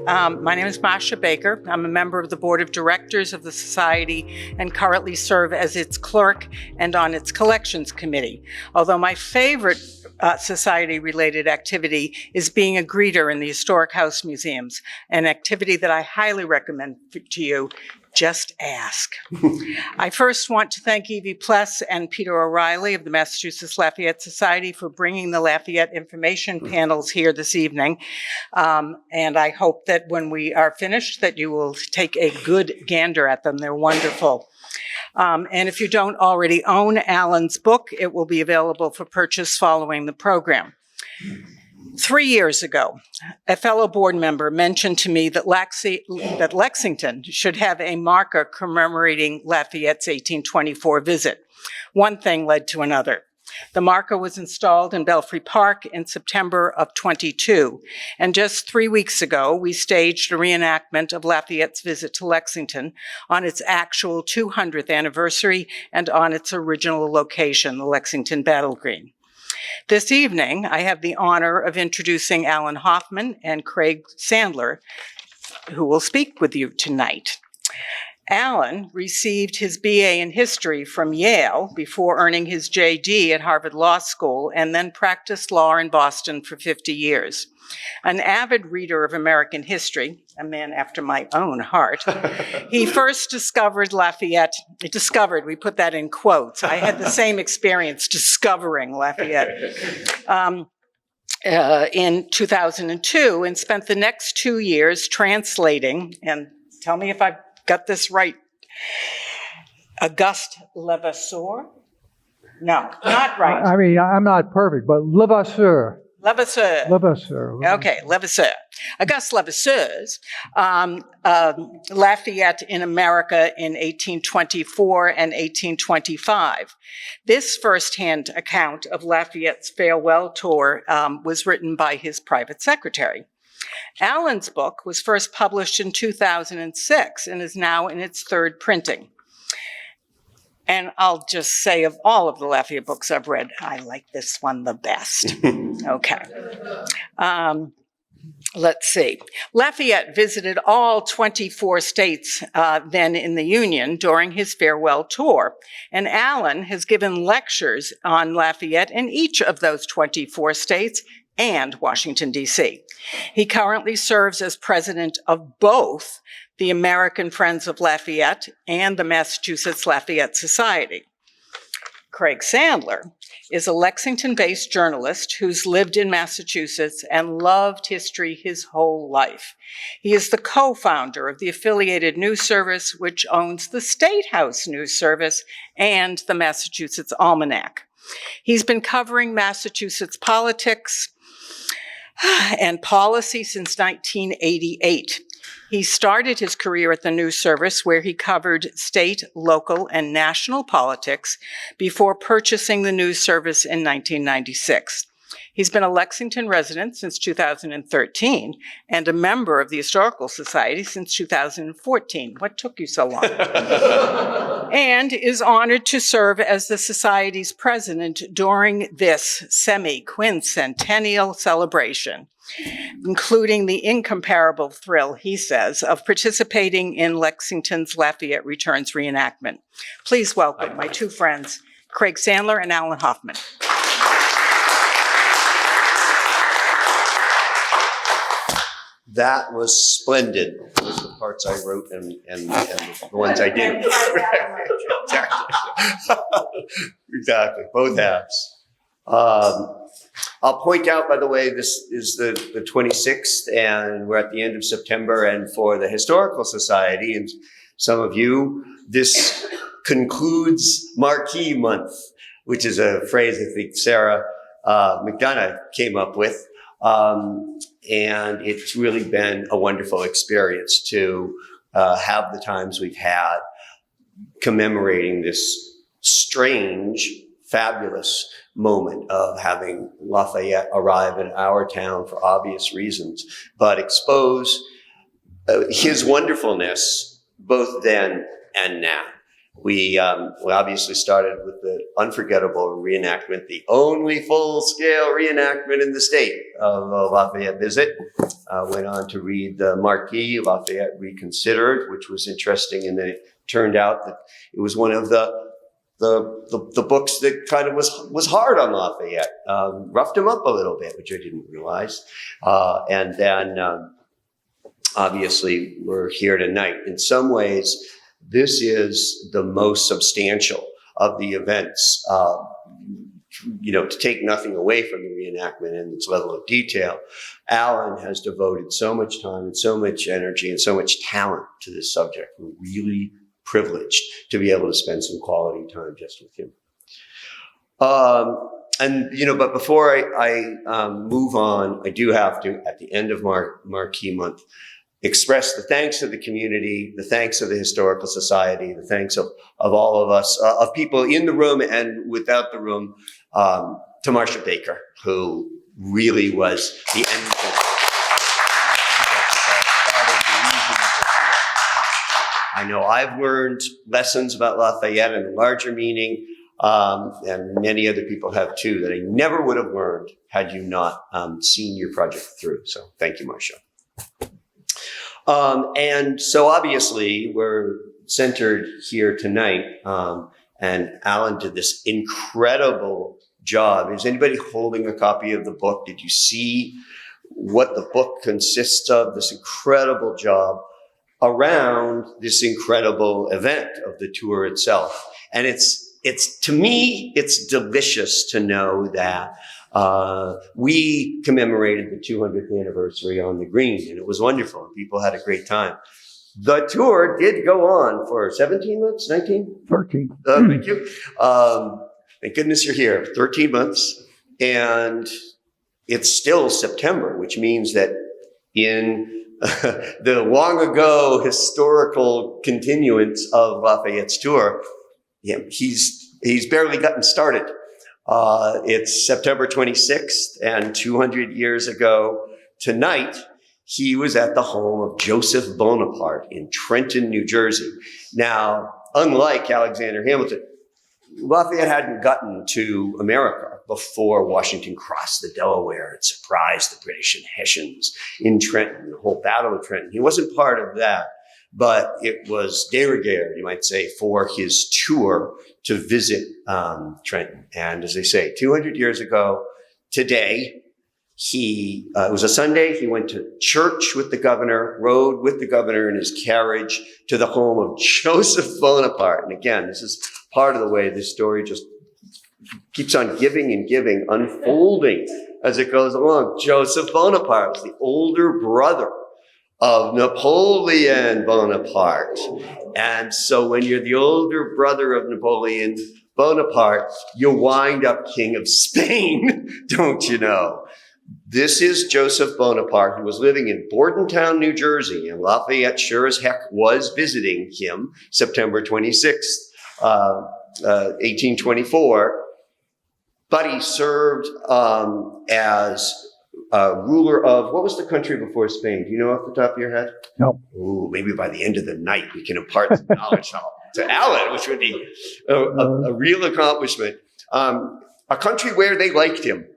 My name is Masha Baker. I'm a member of the Board of Directors of the Society and currently serve as its clerk and on its collections committee. Although my favorite society-related activity is being a greeter in the Historic House Museums, an activity that I highly recommend to you. Just ask. I first want to thank Evie Pless and Peter O'Reilly of the Massachusetts Lafayette Society for bringing the Lafayette information panels here this evening. And I hope that when we are finished that you will take a good gander at them. They're wonderful. And if you don't already own Alan's book, it will be available for purchase following the program. 3 years ago, a fellow board member mentioned to me that Lexington should have a marker commemorating Lafayette's 1824 visit. One thing led to another. The marker was installed in Belfry Park in September of 22, and just 3 weeks ago, we staged a reenactment of Lafayette's visit to Lexington on its actual 200th anniversary and on its original location, the Lexington Battle Green. This evening, I have the honor of introducing Alan Hoffman and Craig Sandler, who will speak with you tonight. Alan received his BA in history from Yale before earning his JD at Harvard Law School and then practiced law in Boston for 50 years. An avid reader of American history, a man after my own heart, he first discovered Lafayette, we put that in quotes. I had the same experience discovering Lafayette in 2002 and spent the next 2 years translating, and tell me if I've got this right, Auguste Levasseur? No, not right. I mean, I'm not perfect, but Levasseur. Levasseur. Levasseur. Okay, Levasseur. Auguste Levasseur's Lafayette in America in 1824 and 1825. This firsthand account of Lafayette's farewell tour was written by his private secretary. Alan's book was first published in 2006 and is now in its third printing. And I'll just say, of all of the Lafayette books I've read, I like this one the best. Okay. Let's see. Lafayette visited all 24 states then in the Union during his farewell tour. And Alan has given lectures on Lafayette in each of those 24 states and Washington, D.C. He currently serves as president of both the American Friends of Lafayette and the Massachusetts Lafayette Society. Craig Sandler is a Lexington-based journalist who's lived in Massachusetts and loved history his whole life. He is the co-founder of the affiliated news service, which owns the State House News Service and the Massachusetts Almanac. He's been covering Massachusetts politics and policy since 1988. He started his career at the news service where he covered state, local, and national politics before purchasing the news service in 1996. He's been a Lexington resident since 2013 and a member of the Historical Society since 2014. What took you so long? And is honored to serve as the Society's president during this semi-quincentennial celebration, including the incomparable thrill, he says, of participating in Lexington's Lafayette Returns reenactment. Please welcome my two friends, Craig Sandler and Alan Hoffman. That was splendid. Those are the parts I wrote and the ones I did. Exactly. Both halves. I'll point out, by the way, this is the 26th, and we're at the end of September, and for the Historical Society, and some of you, this concludes Marquee Month, which is a phrase I think Sarah McDonough came up with. And it's really been a wonderful experience to have the times we've had commemorating this strange, fabulous moment of having Lafayette arrive in our town for obvious reasons, but expose his wonderfulness both then and now. We obviously started with the unforgettable reenactment, the only full-scale reenactment in the state of the Lafayette visit. went on to read the Marquis, Lafayette Reconsidered, which was interesting in that it turned out that it was one of the books that kind of was hard on Lafayette, roughed him up a little bit, which I didn't realize. And then obviously we're here tonight. In some ways, this is the most substantial of the events. To take nothing away from the reenactment and its level of detail, Alan has devoted so much time and so much energy and so much talent to this subject. We're really privileged to be able to spend some quality time just with him. But before I move on, I do have to, at the end of Marquee Month, express the thanks of the community, the thanks of the Historical Society, the thanks of all of us, of people in the room and without the room, to Marcia Baker, who really was the engine. I know I've learned lessons about Lafayette in a larger meaning, and many other people have too, that I never would have learned had you not seen your project through. So thank you, Marcia. And so obviously we're centered here tonight, and Alan did this incredible job. Is anybody holding a copy of the book? Did you see what the book consists of? This incredible job around this incredible event of the tour itself. And it's to me, it's delicious to know that we commemorated the 200th anniversary on the Green, and it was wonderful. People had a great time. The tour did go on for 17 months, 19? 13. Thank you. Thank goodness you're here. 13 months. And it's still September, which means that in the long ago historical continuance of Lafayette's tour, he's barely gotten started. It's September 26th, and 200 years ago tonight, he was at the home of Joseph Bonaparte in Trenton, New Jersey. Now, unlike Alexander Hamilton, Lafayette hadn't gotten to America before Washington crossed the Delaware and surprised the British and Hessians in Trenton, the whole Battle of Trenton. He wasn't part of that, but it was de rigueur, you might say, for his tour to visit Trenton. And as they say, 200 years ago today, it was a Sunday, he went to church with the governor, rode with the governor in his carriage to the home of Joseph Bonaparte. And again, this is part of the way this story just keeps on giving and giving, unfolding as it goes along. Joseph Bonaparte was the older brother of Napoleon Bonaparte. And so when you're the older brother of Napoleon Bonaparte, you wind up king of Spain, don't you know? This is Joseph Bonaparte, who was living in Bordentown, New Jersey, and Lafayette sure as heck was visiting him September 26th, 1824. But he served as ruler of, what was the country before Spain? Do you know off the top of your head? No. Ooh, maybe by the end of the night we can impart some knowledge to Alan, which would be a real accomplishment. A country where they liked him.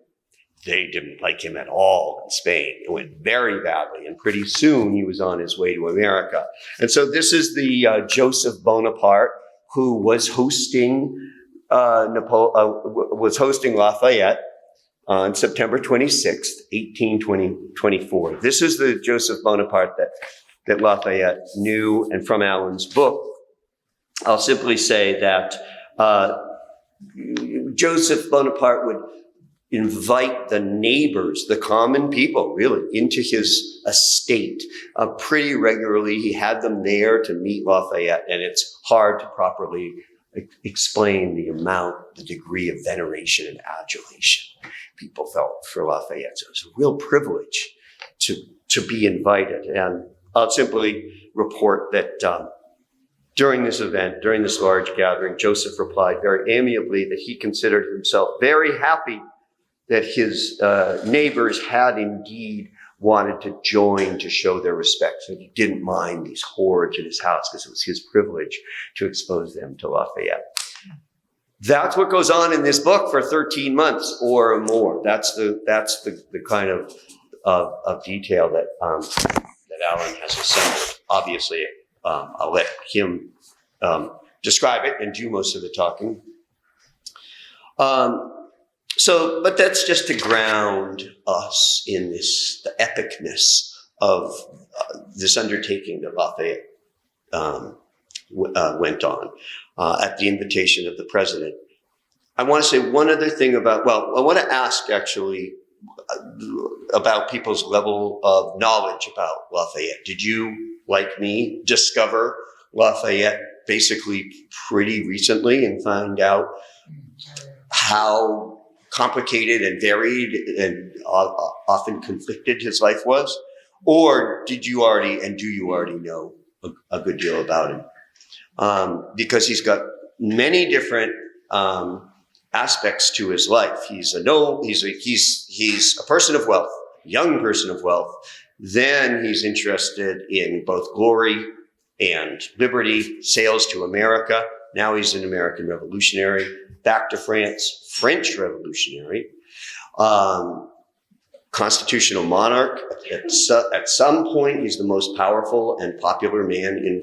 They didn't like him at all in Spain. It went very badly, and pretty soon he was on his way to America. And so this is the Joseph Bonaparte who was hosting Lafayette on September 26th, 1824. This is the Joseph Bonaparte that Lafayette knew, and from Alan's book, I'll simply say that Joseph Bonaparte would invite the neighbors, the common people, really, into his estate pretty regularly. He had them there to meet Lafayette, and it's hard to properly explain the degree of veneration and adulation people felt for Lafayette. So it was a real privilege to be invited. And I'll simply report that during this event, during this large gathering, Joseph replied very amiably that he considered himself very happy that his neighbors had indeed wanted to join to show their respect. So he didn't mind these hordes in his house because it was his privilege to expose them to Lafayette. That's what goes on in this book for 13 months or more. That's the kind of of detail that Alan has assembled. Obviously, I'll let him describe it and do most of the talking. But that's just to ground us in the epicness of this undertaking that Lafayette went on at the invitation of the president. I want to say one other thing I want to ask actually about people's level of knowledge about Lafayette. Did you, like me, discover Lafayette basically pretty recently and find out how complicated and varied and often conflicted his life was? Or did you already, and do you already know a good deal about him? Because he's got many different aspects to his life. He's a person of wealth, young person of wealth. Then he's interested in both glory and liberty, sails to America. Now he's an American revolutionary, back to France, French revolutionary, constitutional monarch. At some point, he's the most powerful and popular man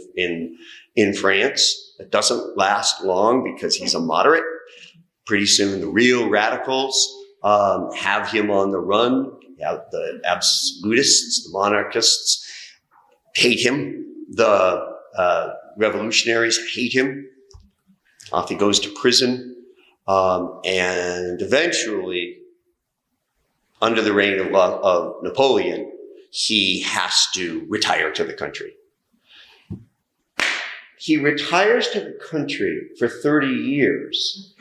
in France. It doesn't last long because he's a moderate. Pretty soon, the real radicals have him on the run. The absolutists, the monarchists hate him. The revolutionaries hate him. Off he goes to prison. And eventually, under the reign of Napoleon, he has to retire to the country. He retires to the country for 30 years.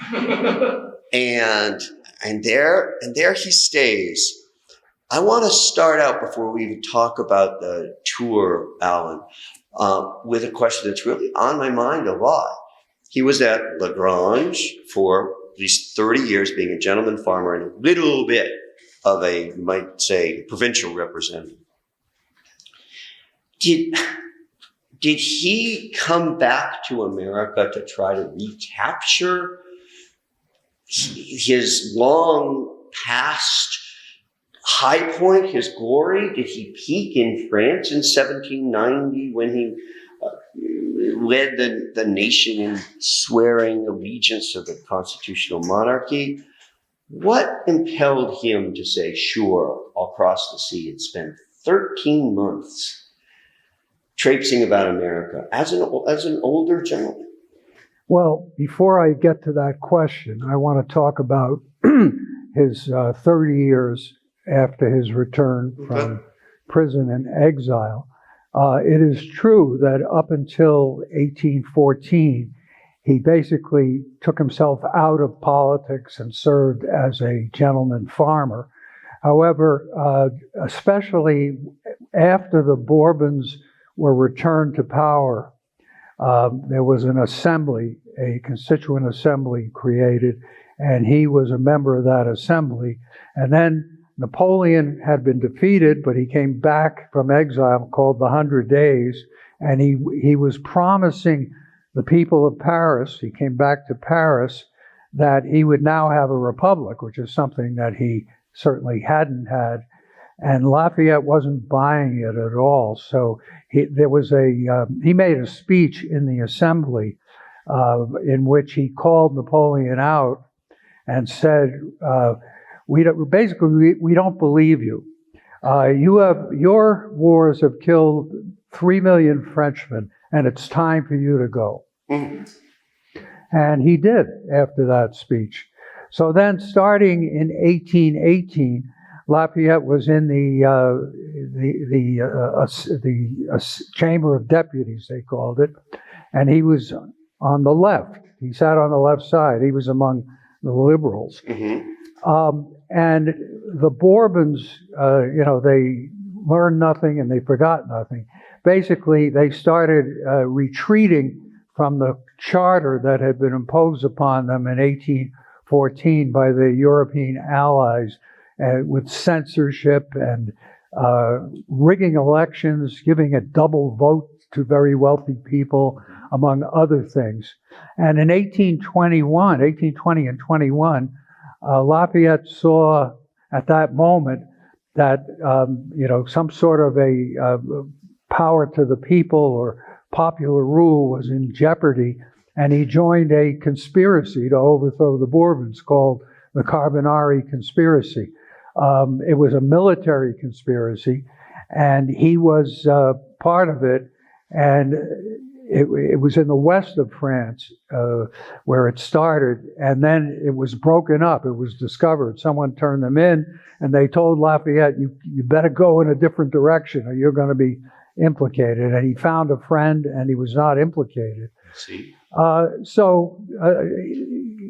and there he stays. I want to start out before we even talk about the tour, Alan, with a question that's really on my mind a lot. He was at Lagrange for at least 30 years, being a gentleman farmer and a little bit of a, you might say, provincial representative. Did he come back to America to try to recapture his long past high point, his glory? Did he peak in France in 1790 when he led the nation in swearing allegiance to the constitutional monarchy? What impelled him to say, sure, I'll cross the sea and spend 13 months traipsing about America as an older gentleman? Well, before I get to that question, I want to talk about his 30 years after his return from prison and exile. It is true that up until 1814, he basically took himself out of politics and served as a gentleman farmer. However, especially after the Bourbons were returned to power, there was an assembly, a constituent assembly created, and he was a member of that assembly. And then Napoleon had been defeated, but he came back from exile called the 100 Days, and he was promising the people of Paris, he came back to Paris, that he would now have a republic, which is something that he certainly hadn't had. And Lafayette wasn't buying it at all. So he made a speech in the assembly in which he called Napoleon out and said, we don't believe you. Your wars have killed 3 million Frenchmen, and it's time for you to go. Mm-hmm. And he did after that speech. So then, starting in 1818, Lafayette was in the Chamber of Deputies, they called it, and he was on the left. He sat on the left side. He was among the liberals. Mm-hmm. And the Bourbons, they learned nothing and they forgot nothing. Basically, they started retreating from the charter that had been imposed upon them in 1814 by the European allies, with censorship and rigging elections, giving a double vote to very wealthy people, among other things. And in 1820 and 21, Lafayette saw at that moment that, some sort of a power to the people or popular rule was in jeopardy, and he joined a conspiracy to overthrow the Bourbons called the Carbonari Conspiracy. It was a military conspiracy, and he was part of it, and it was in the west of France where it started, and then it was broken up. It was discovered. Someone turned them in, and they told Lafayette, you better go in a different direction or you're going to be implicated. And he found a friend, and he was not implicated. See. So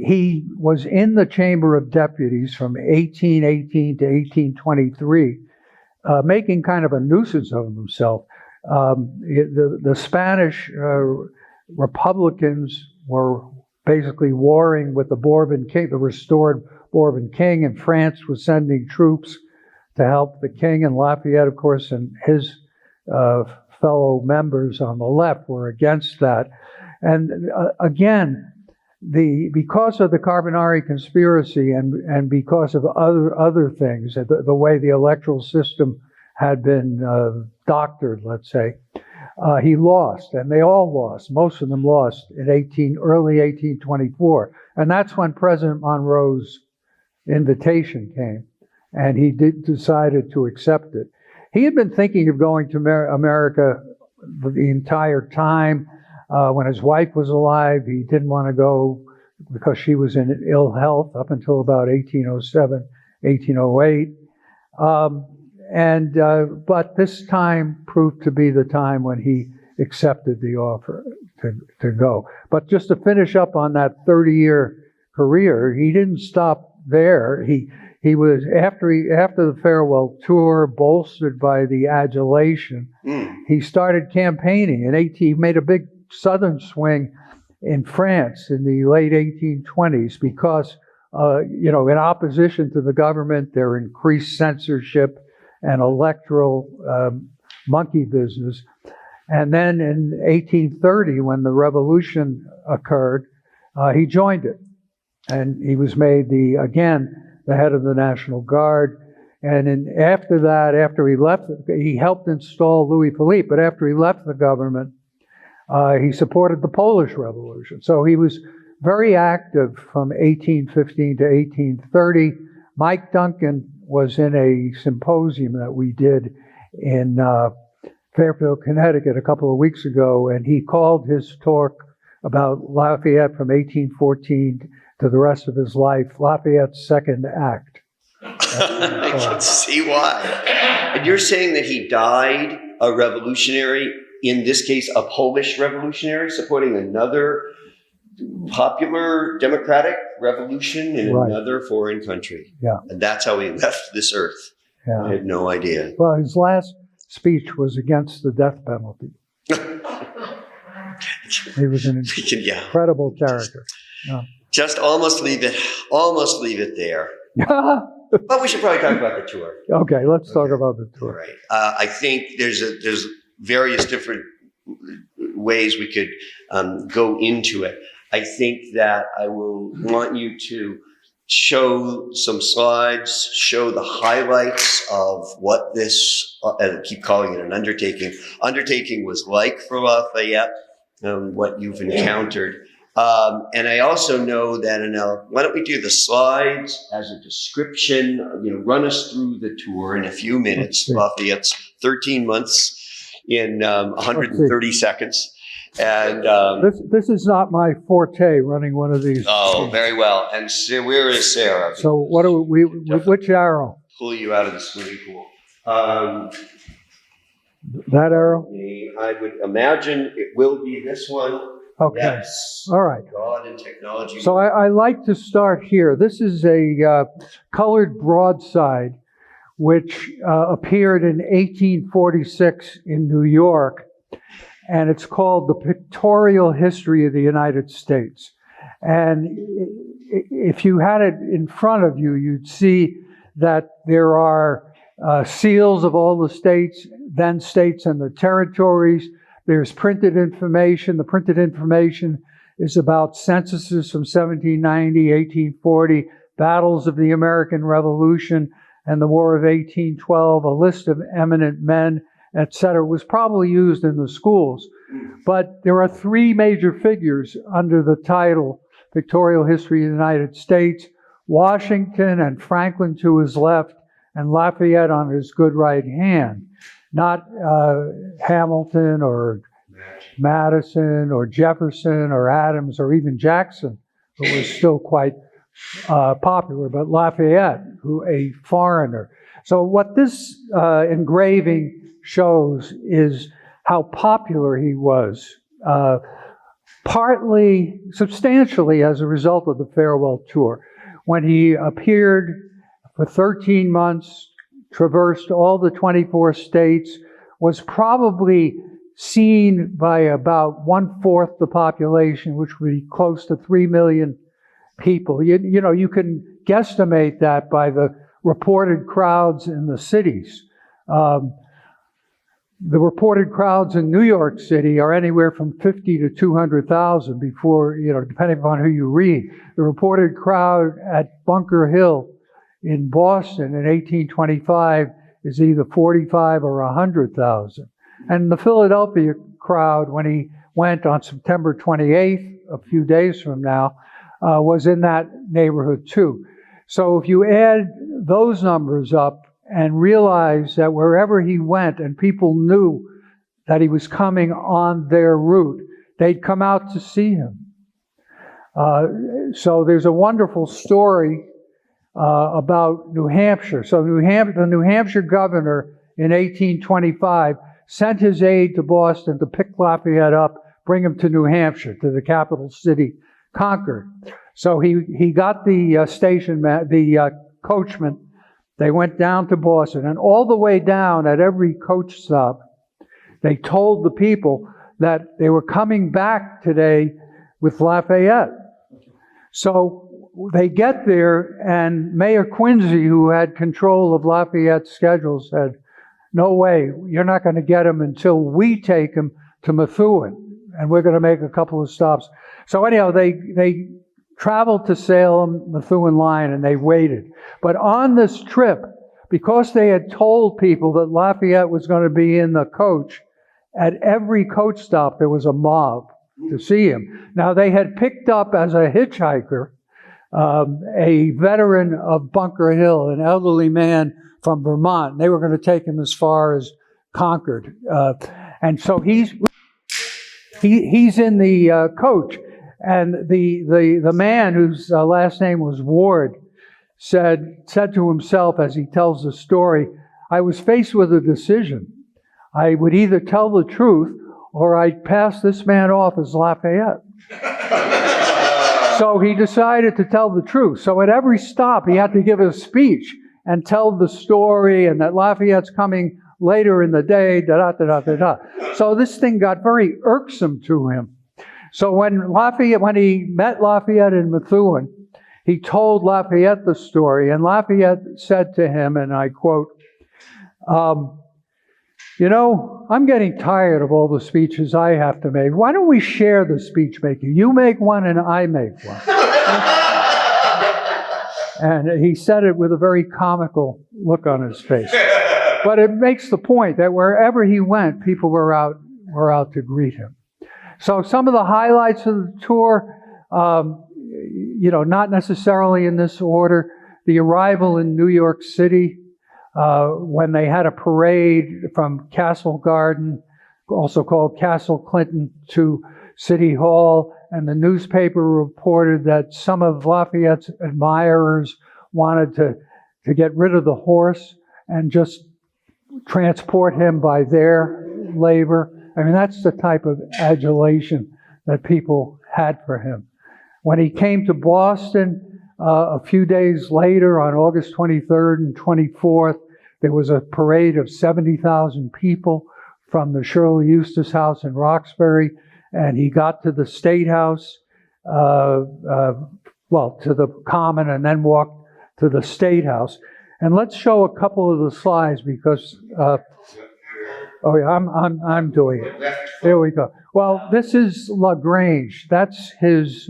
he was in the Chamber of Deputies from 1818 to 1823, making kind of a nuisance of himself. The Spanish Republicans were basically warring with the Bourbon king, the restored Bourbon king, and France was sending troops to help the king. And Lafayette, of course, and his fellow members on the left were against that. And again, because of the Carbonari conspiracy and because of other things, the way the electoral system had been doctored, let's say, he lost, and they all lost. Most of them lost in early 1824, and that's when President Monroe's invitation came, and he decided to accept it. He had been thinking of going to America the entire time. When his wife was alive, he didn't want to go because she was in ill health up until about 1807, 1808. But this time proved to be the time when he accepted the offer to go. But just to finish up on that 30-year career, he didn't stop there. He was after the farewell tour, bolstered by the adulation, he started campaigning. He made a big southern swing in France in the late 1820s because, in opposition to the government, there increased censorship and electoral monkey business. And then in 1830, when the revolution occurred, he joined it. And he was made the head of the National Guard. And after he left, he helped install Louis Philippe. But after he left the government, he supported the Polish Revolution. So he was very active from 1815 to 1830. Mike Duncan was in a symposium that we did in Fairfield, Connecticut a couple of weeks ago, and he called his talk about Lafayette from 1814 to the rest of his life, Lafayette's Second Act. I can see why. And you're saying that he died a revolutionary, in this case, a Polish revolutionary, supporting another popular democratic revolution in another foreign country. Yeah. And that's how he left this earth. Yeah. I had no idea. Well, his last speech was against the death penalty. He was an incredible character. Yeah. Just almost leave it there. But we should probably talk about the tour. Okay, let's talk about the tour. Right. I think there's various different ways we could go into it. I think that I will want you to show some slides, show the highlights of what this, I keep calling it an undertaking was like for Lafayette, what you've encountered. And I also know that, why don't we do the slides as a description, run us through the tour in a few minutes. Lafayette's 13 months in 130 seconds. And this is not my forte, running one of these. Oh, very well. And where is Sarah? So what do we? Which arrow? Pull you out of the swimming pool. That arrow? I would imagine it will be this one. Okay. Yes. All right. God and technology. So I like to start here. This is a colored broadside which appeared in 1846 in New York. And it's called The Pictorial History of the United States. And if you had it in front of you, you'd see that there are seals of all the states, then states and the territories. There's printed information. The printed information is about censuses from 1790, 1840, battles of the American Revolution, and the War of 1812, a list of eminent men, etc., was probably used in the schools. But there are three major figures under the title Pictorial History of the United States: Washington and Franklin to his left, and Lafayette on his good right hand. Not Hamilton or Madison or Jefferson or Adams or even Jackson, who was still quite popular, but Lafayette, who a foreigner. So what this engraving shows is how popular he was, partly, substantially as a result of the farewell tour. When he appeared for 13 months, traversed all the 24 states, was probably seen by about 1/4 the population, which would be close to 3 million people. You know, you can guesstimate that by the reported crowds in the cities. The reported crowds in New York City are anywhere from 50 to 200,000 before, you know, depending upon who you read. The reported crowd at Bunker Hill in Boston in 1825 is either 45 or 100,000. And the Philadelphia crowd, when he went on September 28th, a few days from now, was in that neighborhood too. So if you add those numbers up and realize that wherever he went and people knew that he was coming on their route, they'd come out to see him. So there's a wonderful story about New Hampshire. So the New Hampshire governor in 1825 sent his aide to Boston to pick Lafayette up, bring him to New Hampshire, to the capital city, Concord. So he got the coachman. They went down to Boston, and all the way down at every coach stop, they told the people that they were coming back today with Lafayette. So they get there, and Mayor Quincy, who had control of Lafayette's schedule, said, "No way, you're not going to get him until we take him to Methuen, and we're going to make a couple of stops." So anyhow, they traveled to Salem, Methuen line, and they waited. But on this trip, because they had told people that Lafayette was going to be in the coach, at every coach stop there was a mob to see him. Now they had picked up as a hitchhiker a veteran of Bunker Hill, an elderly man from Vermont. They were going to take him as far as Concord. And so he's in the coach. And the man whose last name was Ward said to himself as he tells the story, "I was faced with a decision. I would either tell the truth or I'd pass this man off as Lafayette." So he decided to tell the truth. So at every stop he had to give a speech and tell the story, and that Lafayette's coming later in the day, da-da-da-da-da-da. So this thing got very irksome to him. So when he met Lafayette in Methuen, he told Lafayette the story, and Lafayette said to him, and I quote, "You know, I'm getting tired of all the speeches I have to make. Why don't we share the speech making? You make one and I make one." And he said it with a very comical look on his face. But it makes the point that wherever he went, people were out to greet him. So some of the highlights of the tour, not necessarily in this order. The arrival in New York City, when they had a parade from Castle Garden, also called Castle Clinton, to City Hall, and the newspaper reported that some of Lafayette's admirers wanted to get rid of the horse and just transport him by their labor. I mean, that's the type of adulation that people had for him. When he came to Boston, a few days later, on August 23rd and 24th, there was a parade of 70,000 people from the Shirley Eustace House in Roxbury, and he got to the State House, to the Common, and then walked to the State House. And let's show a couple of the slides because, I'm doing it. There we go. Well, this is LaGrange. That's his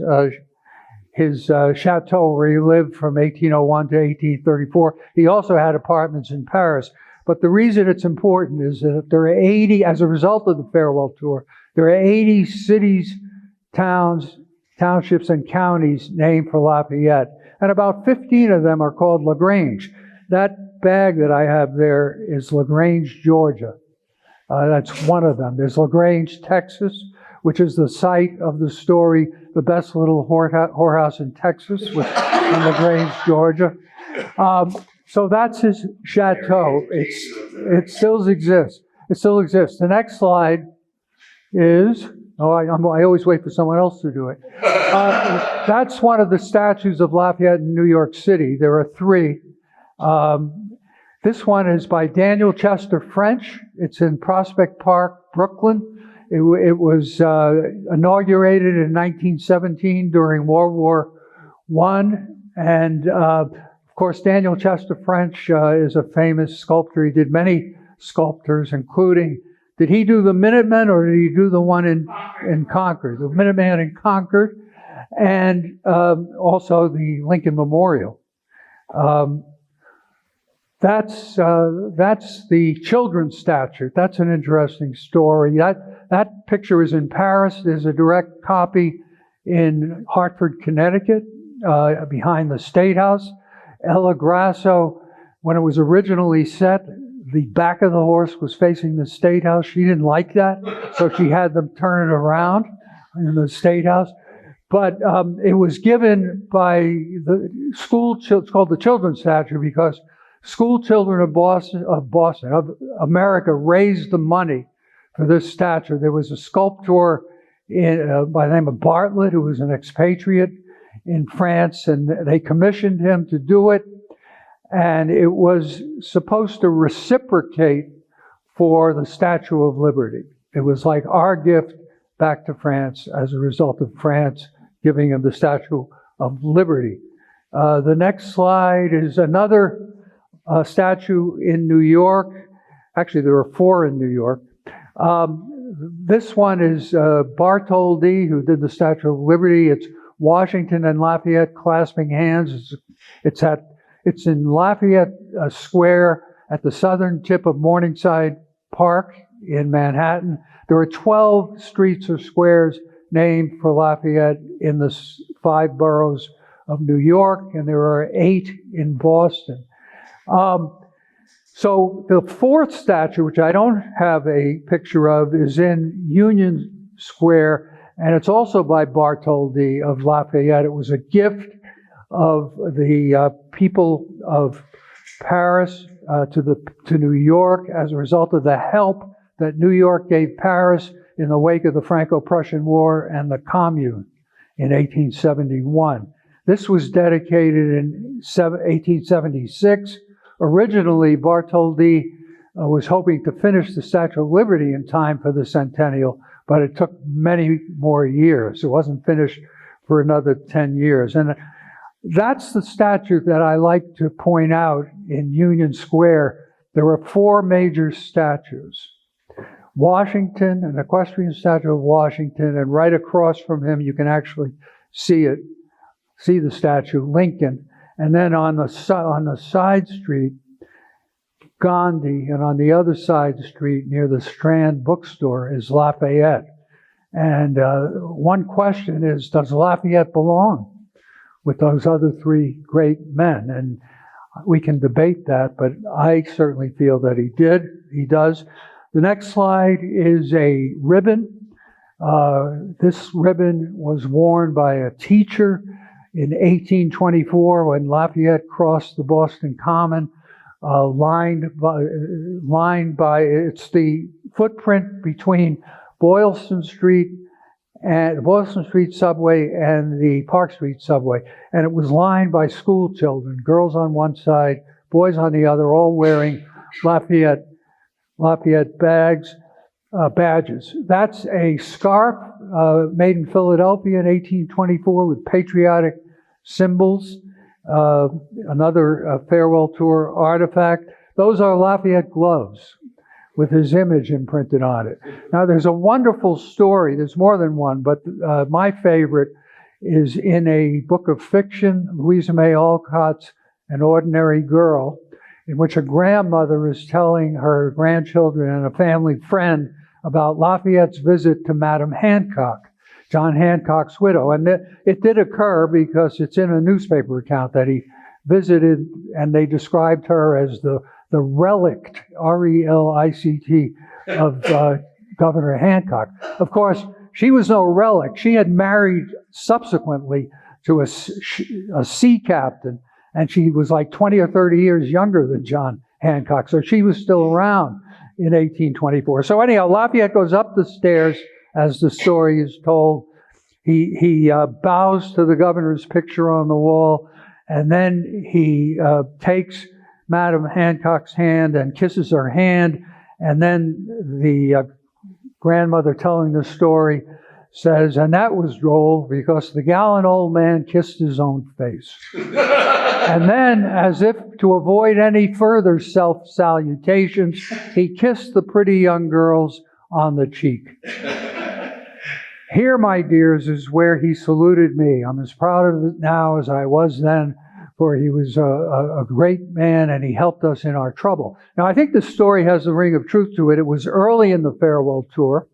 his chateau where he lived from 1801 to 1834. He also had apartments in Paris. But the reason it's important is that there are 80, as a result of the farewell tour, there are 80 cities, towns, townships, and counties named for Lafayette. And about 15 of them are called LaGrange. That bag that I have there is LaGrange, Georgia. That's one of them. There's LaGrange, Texas, which is the site of the story, The Best Little Whorehouse in Texas, in LaGrange, Georgia. So that's his chateau. It still exists. It still exists. The next slide is, I always wait for someone else to do it. That's one of the statues of Lafayette in New York City. There are three. This one is by Daniel Chester French. It's in Prospect Park, Brooklyn. It was inaugurated in 1917 during World War I. And of course, Daniel Chester French is a famous sculptor. He did many sculptures, including, did he do the Minutemen or did he do the one in Concord? The Minuteman in Concord, and also the Lincoln Memorial. That's the children's statue. That's an interesting story. That picture is in Paris. There's a direct copy in Hartford, Connecticut, behind the State House. Ella Grasso, when it was originally set, the back of the horse was facing the State House. She didn't like that, so she had them turn it around in the State House. But it was given by the school, it's called the children's statue because school children of America raised the money for this statue. There was a sculptor by the name of Bartlett, who was an expatriate in France, and they commissioned him to do it. And it was supposed to reciprocate for the Statue of Liberty. It was like our gift back to France as a result of France giving him the Statue of Liberty. The next slide is another statue in New York. Actually, there are four in New York. This one is Bartholdi, who did the Statue of Liberty. It's Washington and Lafayette clasping hands. It's in Lafayette Square at the southern tip of Morningside Park in Manhattan. There are 12 streets or squares named for Lafayette in the 5 boroughs of New York, and there are 8 in Boston. So the fourth statue, which I don't have a picture of, is in Union Square, and it's also by Bartholdi of Lafayette. It was a gift of the people of Paris to New York as a result of the help that New York gave Paris in the wake of the Franco-Prussian War and the Commune in 1871. This was dedicated in 1876. Originally, Bartholdi was hoping to finish the Statue of Liberty in time for the centennial, but it took many more years. It wasn't finished for another 10 years. And that's the statue that I like to point out in Union Square. There are 4 major statues. Washington, an equestrian statue of Washington, and right across from him, you can actually see the statue, Lincoln. And then on the side street, Gandhi, and on the other side street near the Strand bookstore is Lafayette. And one question is, does Lafayette belong with those other 3 great men? And we can debate that, but I certainly feel that he does. The next slide is a ribbon. This ribbon was worn by a teacher in 1824 when Lafayette crossed the Boston Common, lined by, it's the footprint between Boylston Street and the Boylston Street subway and the Park Street subway. And it was lined by school children, girls on one side, boys on the other, all wearing Lafayette badges. That's a scarf made in Philadelphia in 1824 with patriotic symbols. Another farewell tour artifact. Those are Lafayette gloves with his image imprinted on it. Now, there's a wonderful story. There's more than one, but my favorite is in a book of fiction, Louisa May Alcott's An Ordinary Girl, in which a grandmother is telling her grandchildren and a family friend about Lafayette's visit to Madame Hancock, John Hancock's widow. And it did occur because it's in a newspaper account that he visited, and they described her as the relict, R-E-L-I-C-T, of Governor Hancock. Of course, she was no relic. She had married subsequently to a sea captain, and she was like 20 or 30 years younger than John Hancock. So she was still around in 1824. So anyhow, Lafayette goes up the stairs, as the story is told. He bows to the governor's picture on the wall, and then he takes Madame Hancock's hand and kisses her hand. And then the grandmother telling the story says, and that was droll because the gallant old man kissed his own face. And then, as if to avoid any further self-salutations, he kissed the pretty young girls on the cheek. Here, my dears, is where he saluted me. I'm as proud of it now as I was then, for he was a great man and he helped us in our trouble. Now, I think this story has a ring of truth to it. It was early in the farewell tour,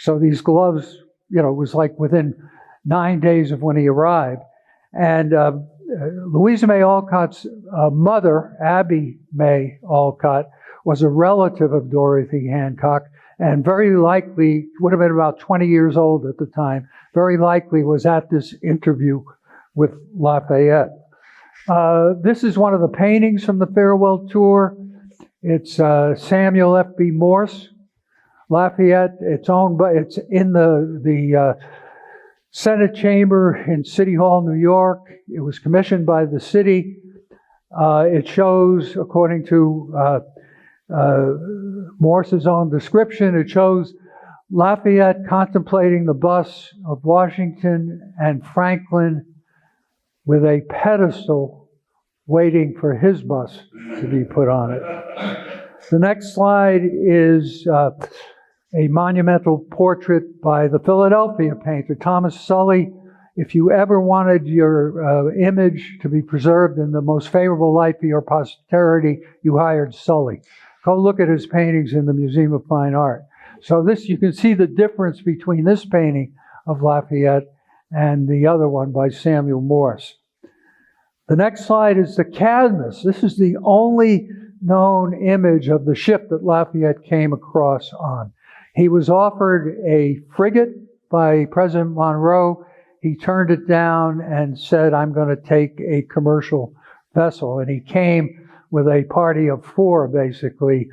so these gloves, it was like within 9 days of when he arrived. And Louisa May Alcott's mother, Abby May Alcott, was a relative of Dorothy Hancock, and very likely, would have been about 20 years old at the time, very likely was at this interview with Lafayette. This is one of the paintings from the farewell tour. It's Samuel F.B. Morse, Lafayette. It's owned by, it's in the Senate chamber in City Hall, New York. It was commissioned by the city. It shows, according to Morse's own description, it shows Lafayette contemplating the bust of Washington and Franklin with a pedestal waiting for his bust to be put on it. The next slide is a monumental portrait by the Philadelphia painter, Thomas Sully. If you ever wanted your image to be preserved in the most favorable light for your posterity, you hired Sully. Go look at his paintings in the Museum of Fine Art. So this, you can see the difference between this painting of Lafayette and the other one by Samuel Morse. The next slide is the Cadmus. This is the only known image of the ship that Lafayette came across on. He was offered a frigate by President Monroe. He turned it down and said, I'm going to take a commercial vessel. And he came with a party of 4, basically.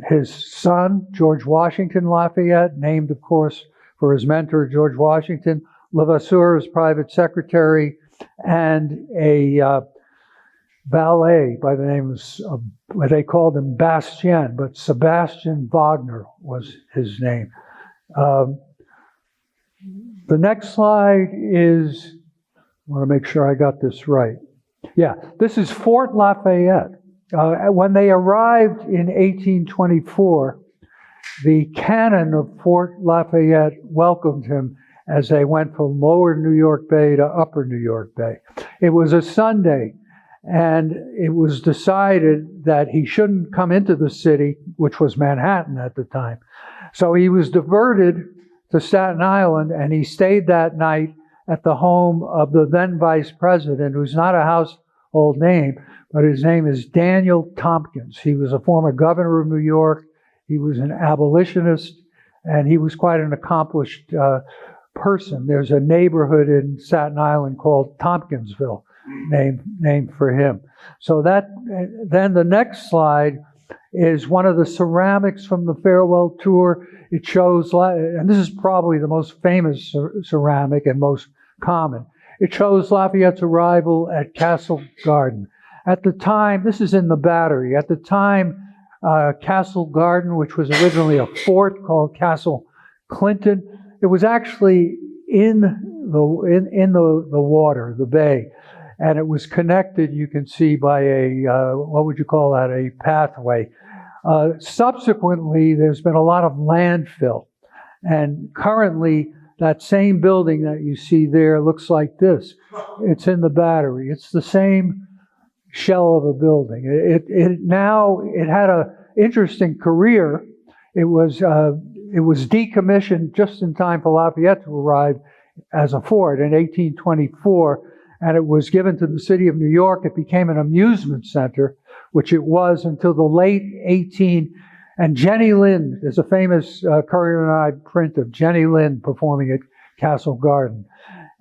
His son, George Washington Lafayette, named, of course, for his mentor, George Washington, Levasseur's private secretary, and a valet by the name of, what they called him Bastien, but Sebastian Wagner was his name. The next slide is, I want to make sure I got this right. Yeah, this is Fort Lafayette. When they arrived in 1824, the cannon of Fort Lafayette welcomed him as they went from lower New York Bay to upper New York Bay. It was a Sunday, and it was decided that he shouldn't come into the city, which was Manhattan at the time. So he was diverted to Staten Island, and he stayed that night at the home of the then vice president, who's not a household name, but his name is Daniel Tompkins. He was a former governor of New York. He was an abolitionist, and he was quite an accomplished person. There's a neighborhood in Staten Island called Tompkinsville, named for him. So that, then the next slide is one of the ceramics from the farewell tour. It shows, and this is probably the most famous ceramic and most common. It shows Lafayette's arrival at Castle Garden. At the time, this is in the Battery. At the time, Castle Garden, which was originally a fort called Castle Clinton, it was actually in the water, the bay, and it was connected, you can see, by a, what would you call that, a pathway. Subsequently, there's been a lot of landfill, and currently that same building that you see there looks like this. It's in the Battery. It's the same shell of a building. It had a interesting career. It was decommissioned just in time for Lafayette to arrive as a fort in 1824, and it was given to the city of New York. It became an amusement center, which it was until the late and Jenny Lind, there's a famous Currier and Ives print of Jenny Lind performing at Castle Garden.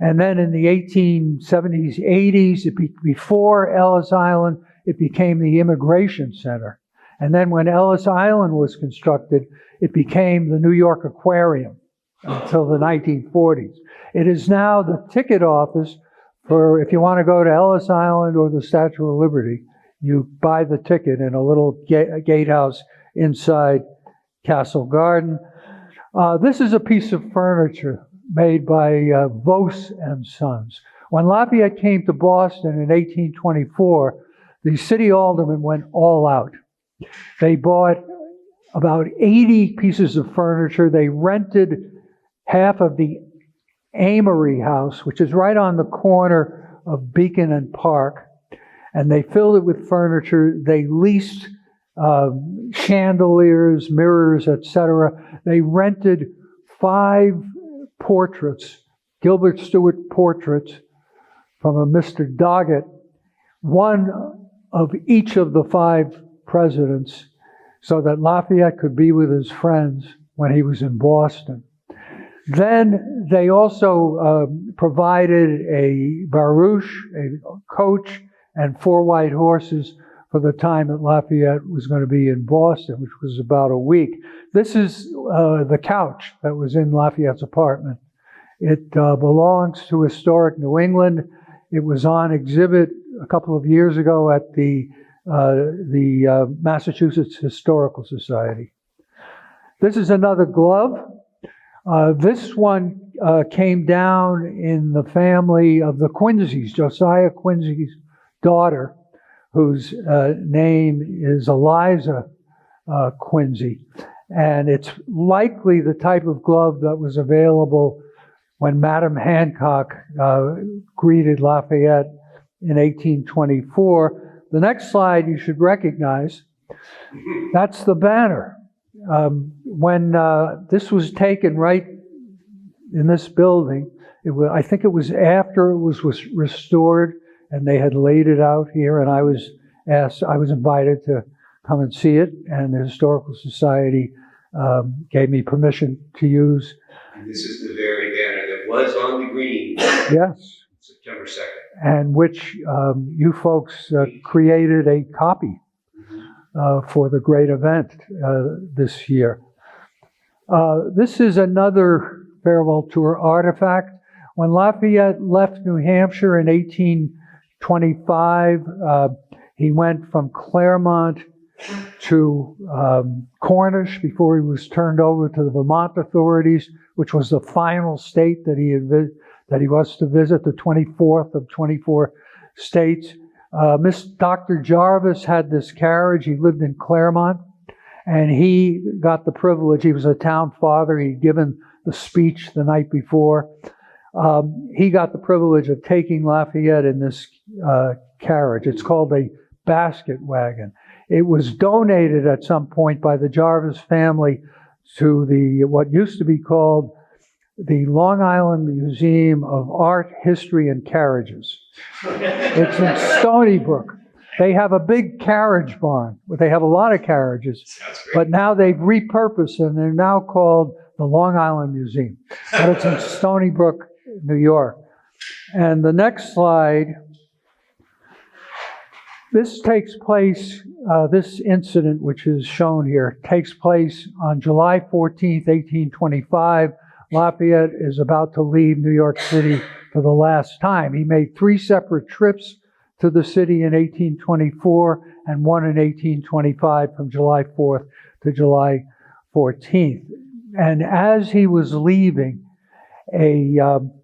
And then in the 1870s, 80s, before Ellis Island, it became the Immigration Center. And then when Ellis Island was constructed, it became the New York Aquarium until the 1940s. It is now the ticket office for, if you want to go to Ellis Island or the Statue of Liberty, you buy the ticket in a little gatehouse inside Castle Garden. This is a piece of furniture made by Vos and Sons. When Lafayette came to Boston in 1824, the city aldermen went all out. They bought about 80 pieces of furniture. They rented half of the Amory House, which is right on the corner of Beacon and Park, and they filled it with furniture. They leased chandeliers, mirrors, etc. They rented 5 portraits, Gilbert Stuart portraits, from a Mr. Doggett, one of each of the 5 presidents, so that Lafayette could be with his friends when he was in Boston. Then they also provided a barouche, a coach, and 4 white horses for the time that Lafayette was going to be in Boston, which was about a week. This is the couch that was in Lafayette's apartment. It belongs to Historic New England. It was on exhibit a couple of years ago at the Massachusetts Historical Society. This is another glove. This one came down in the family of the Quincy's, Josiah Quincy's daughter, whose name is Eliza Quincy. And it's likely the type of glove that was available when Madame Hancock greeted Lafayette in 1824. The next slide you should recognize. That's the banner. When this was taken right in this building, I think it was after it was restored, and they had laid it out here, and I was invited to come and see it, and the Historical Society gave me permission to use. And this is the very banner that was on the green. Yes. September 2nd. And which you folks created a copy for the great event this year. This is another farewell tour artifact. When Lafayette left New Hampshire in 1825, he went from Claremont to Cornish before he was turned over to the Vermont authorities, which was the final state that he was to visit, the 24th of 24 states. Dr. Jarvis had this carriage. He lived in Claremont, and he got the privilege. He was a town father. He'd given the speech the night before. He got the privilege of taking Lafayette in this carriage. It's called a basket wagon. It was donated at some point by the Jarvis family to what used to be called the Long Island Museum of Art, History, and Carriages. It's in Stony Brook. They have a big carriage barn. They have a lot of carriages, but now they've repurposed and they're now called the Long Island Museum. But it's in Stony Brook, New York. And the next slide, this takes place, this incident, which is shown here, takes place on July 14th, 1825. Lafayette is about to leave New York City for the last time. He made 3 separate trips to the city in 1824 and one in 1825 from July 4th to July 14th. And as he was leaving, a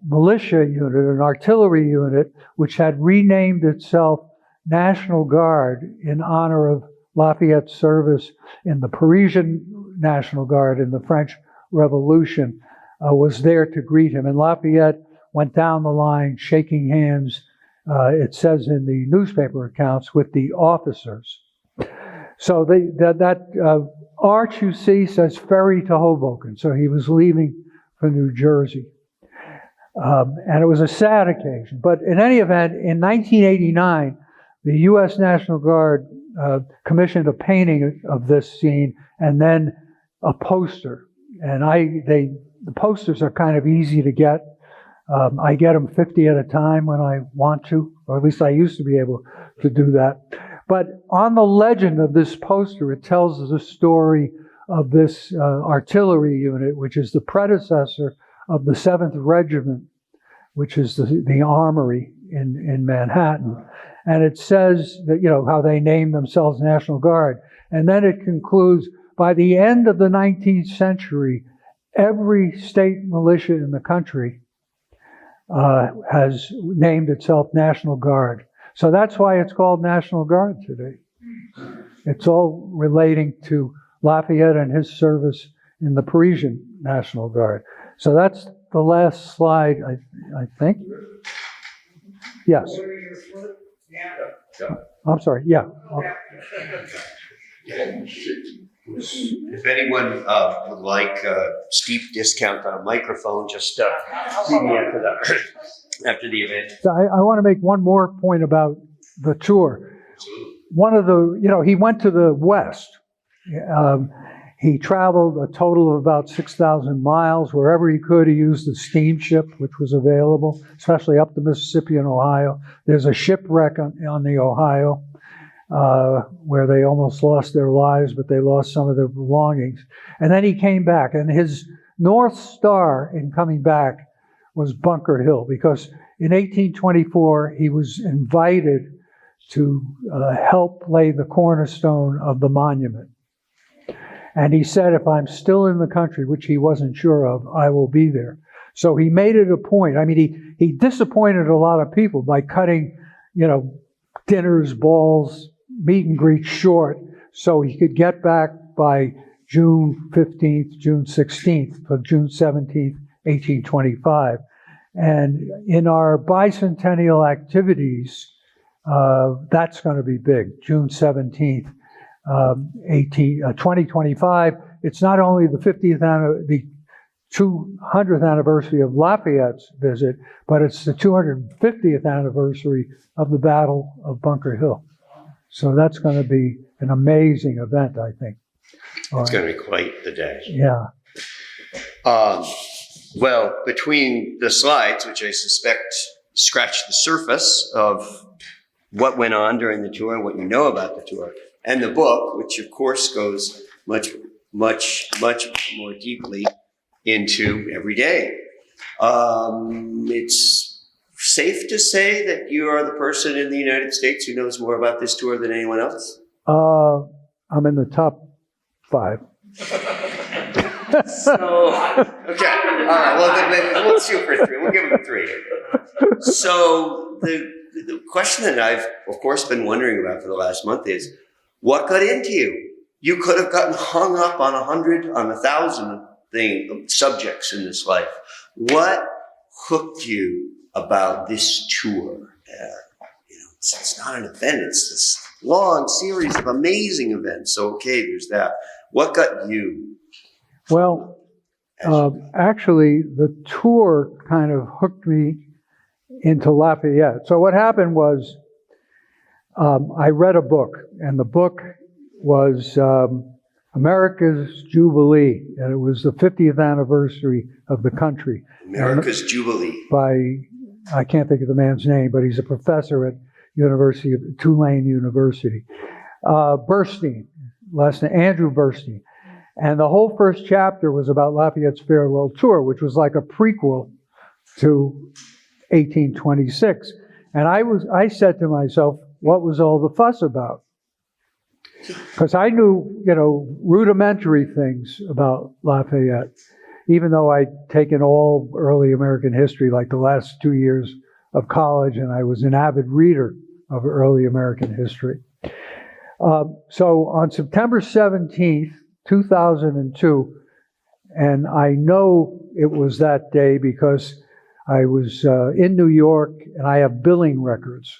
militia unit, an artillery unit, which had renamed itself National Guard in honor of Lafayette's service in the Parisian National Guard in the French Revolution, was there to greet him. And Lafayette went down the line shaking hands, it says in the newspaper accounts, with the officers. So that arch you see says ferry to Hoboken. So he was leaving for New Jersey. And it was a sad occasion. But in any event, in 1989, the U.S. National Guard commissioned a painting of this scene and then a poster. And the posters are kind of easy to get. I get them 50 at a time when I want to, or at least I used to be able to do that. But on the legend of this poster, it tells the story of this artillery unit, which is the predecessor of the 7th Regiment, which is the armory in Manhattan. And it says that, how they named themselves National Guard. And then it concludes, by the end of the 19th century, every state militia in the country has named itself National Guard. So that's why it's called National Guard today. It's all relating to Lafayette and his service in the Parisian National Guard. So that's the last slide, I think. Yes. I'm sorry, yeah. If anyone would like a steep discount on a microphone, just see me after the event. So I want to make one more point about the tour. One of the, he went to the West. He traveled a total of about 6,000 miles. Wherever he could, he used the steamship, which was available, especially up the Mississippi and Ohio. There's a shipwreck on the Ohio where they almost lost their lives, but they lost some of their belongings. And then he came back, and his North Star in coming back was Bunker Hill, because in 1824, he was invited to help lay the cornerstone of the monument. And he said, if I'm still in the country, which he wasn't sure of, I will be there. So he made it a point. I mean, he disappointed a lot of people by cutting, dinners, balls, meet and greet short, so he could get back by June 15th, June 16th, for June 17th, 1825. And in our bicentennial activities, that's going to be big, June 17th. 2025, it's not only the 200th anniversary of Lafayette's visit, but it's the 250th anniversary of the Battle of Bunker Hill. So that's going to be an amazing event, I think. It's going to be quite the day. Yeah. Well, between the slides, which I suspect scratch the surface of what went on during the tour and what you know about the tour, and the book, which of course goes much, much, much more deeply into every day. It's safe to say that you are the person in the United States who knows more about this tour than anyone else? I'm in the top 5. So, okay. All right. Well, then we'll shoot for 3. We'll give him 3. So the question that I've, of course, been wondering about for the last month is, what got into you? You could have gotten hung up on 100, on 1,000 subjects in this life. What hooked you about this tour? It's not an event. It's this long series of amazing events. So, okay, there's that. What got you? Well, actually, the tour kind of hooked me into Lafayette. So what happened was, I read a book, and the book was America's Jubilee, and it was the 50th anniversary of the country. America's Jubilee. By, I can't think of the man's name, but he's a professor at Tulane University. Burstein, last name, Andrew Burstein. And the whole first chapter was about Lafayette's farewell tour, which was like a prequel to 1826. And I said to myself, what was all the fuss about? Because I knew, rudimentary things about Lafayette, even though I'd taken all early American history, like the last 2 years of college, and I was an avid reader of early American history. So on September 17th, 2002, And I know it was that day because I was in New York, and I have billing records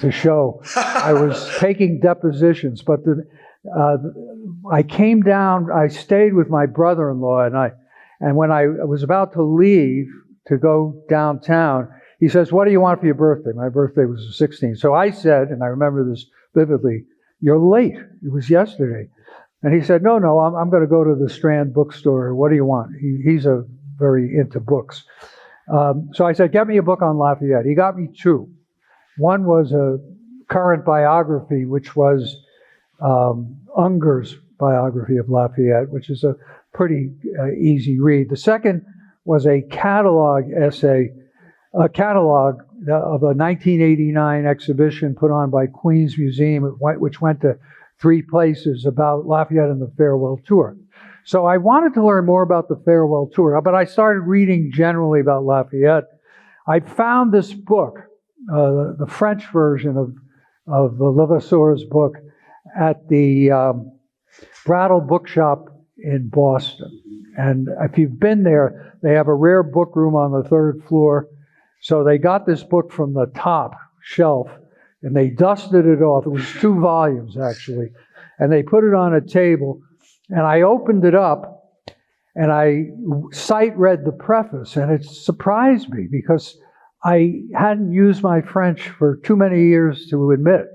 to show. I was taking depositions, but I came down, I stayed with my brother-in-law, and when I was about to leave to go downtown, he says, "What do you want for your birthday?" My birthday was the 16th. So I said, and I remember this vividly, "You're late. It was yesterday." And he said, no, I'm going to go to the Strand bookstore. What do you want? He's very into books. So I said, "Get me a book on Lafayette." He got me two. One was a current biography, which was Unger's biography of Lafayette, which is a pretty easy read. The second was a catalog essay, a catalog of a 1989 exhibition put on by Queens Museum, which went to 3 places, about Lafayette and the Farewell Tour. So I wanted to learn more about the Farewell Tour, but I started reading generally about Lafayette. I found this book, the French version of Levasseur's book, at the Brattle Bookshop in Boston. And if you've been there, they have a rare book room on the 3rd floor. So they got this book from the top shelf, and they dusted it off. It was 2 volumes, actually. And they put it on a table, and I opened it up, and I sight read the preface, and it surprised me because I hadn't used my French for too many years to admit.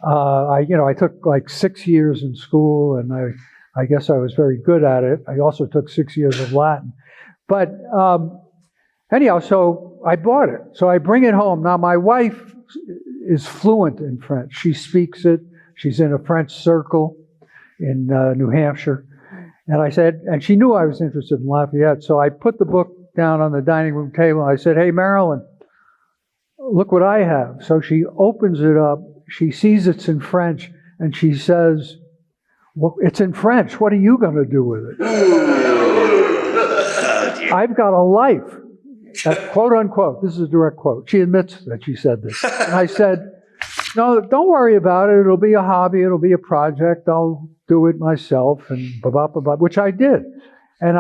I took like 6 years in school, and I guess I was very good at it. I also took 6 years of Latin. But anyhow, so I bought it. So I bring it home. Now, my wife is fluent in French. She speaks it. She's in a French circle in New Hampshire. And I said, and she knew I was interested in Lafayette, so I put the book down on the dining room table, and I said, "Hey, Marilyn, look what I have." So she opens it up. She sees it's in French, and she says, "Well, it's in French. What are you going to do with it?" "I've got a life." Quote unquote. This is a direct quote. She admits that she said this. And I said, "No, don't worry about it. It'll be a hobby. It'll be a project. I'll do it myself," and which I did. And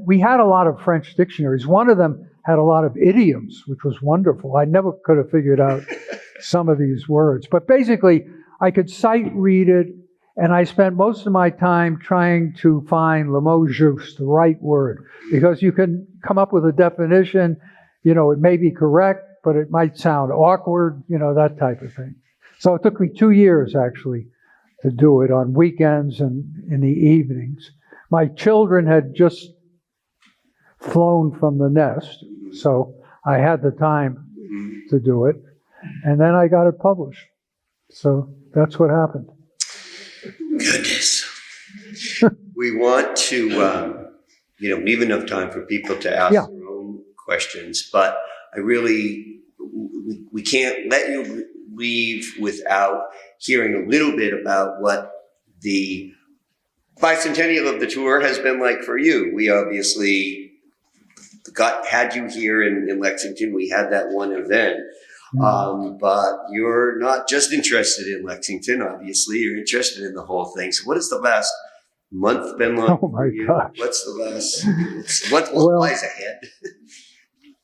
we had a lot of French dictionaries. One of them had a lot of idioms, which was wonderful. I never could have figured out some of these words. But basically, I could sight read it, and I spent most of my time trying to find le mot juste, the right word, because you can come up with a definition, it may be correct, but it might sound awkward, that type of thing. So it took me 2 years, actually, to do it on weekends and in the evenings. My children had just flown from the nest, so I had the time to do it. And then I got it published. So that's what happened. Goodness. We want to, leave enough time for people to ask their own questions, but we can't let you leave without hearing a little bit about what the bicentennial of the tour has been like for you. We obviously had you here in Lexington. We had that one event. But you're not just interested in Lexington, obviously. You're interested in the whole thing. So what has the last month been like for you? Gosh. What's the last, what lies ahead?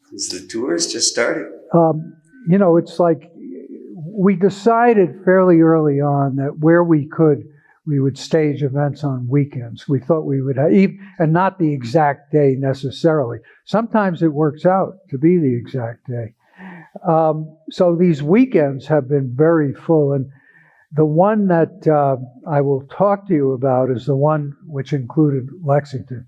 Because the tour is just starting. It's like we decided fairly early on that where we could, we would stage events on weekends. We thought we would have, and not the exact day necessarily. Sometimes it works out to be the exact day. So these weekends have been very full, and the one that I will talk to you about is the one which included Lexington.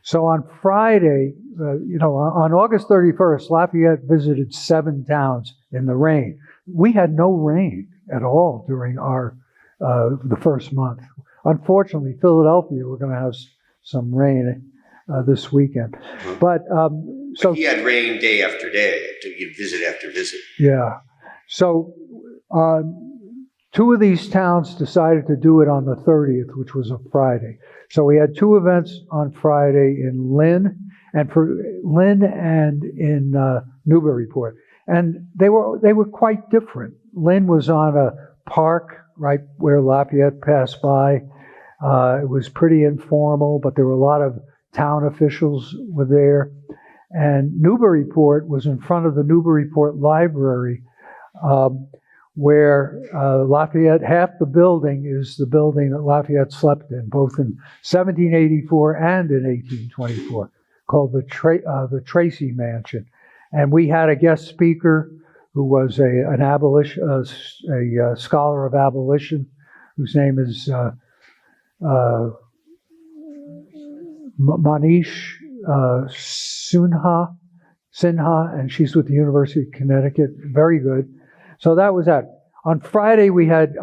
So on Friday, on August 31st, Lafayette visited 7 towns in the rain. We had no rain at all during the first month. Unfortunately, Philadelphia, we're going to have some rain this weekend. But he had rain day after day, visit after visit. Yeah. So 2 of these towns decided to do it on the 30th, which was a Friday. So we had 2 events on Friday in Lynn and in Newburyport. And they were quite different. Lynn was on a park right where Lafayette passed by. It was pretty informal, but there were a lot of town officials were there. And Newburyport was in front of the Newburyport Library, where Lafayette, half the building is the building that Lafayette slept in, both in 1784 and in 1824, called the Tracy Mansion. And we had a guest speaker who was a scholar of abolition, whose name is Manish Sinha, and she's with the University of Connecticut. Very good. So that was that. On Saturday we had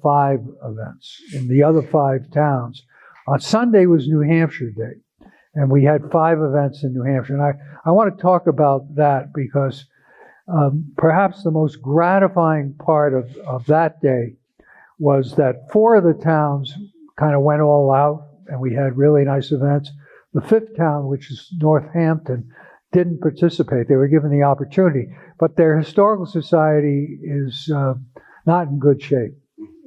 5 events in the other 5 towns. On Sunday was New Hampshire Day, and we had 5 events in New Hampshire. And I want to talk about that because perhaps the most gratifying part of that day was that 4 of the towns kind of went all out, and we had really nice events. The 5th town, which is Northampton, didn't participate. They were given the opportunity, but their historical society is not in good shape,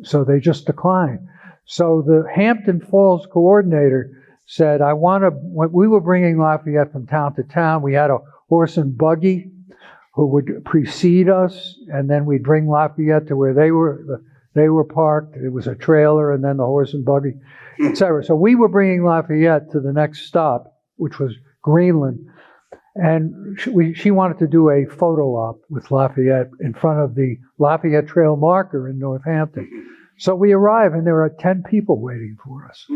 so they just declined. So the Hampton Falls coordinator said, when we were bringing Lafayette from town to town, we had a horse and buggy who would precede us, and then we'd bring Lafayette to where they were parked. It was a trailer, and then the horse and buggy, etc. So we were bringing Lafayette to the next stop, which was Greenland. And she wanted to do a photo op with Lafayette in front of the Lafayette Trail marker in Northampton. So we arrive, and there are 10 people waiting for us,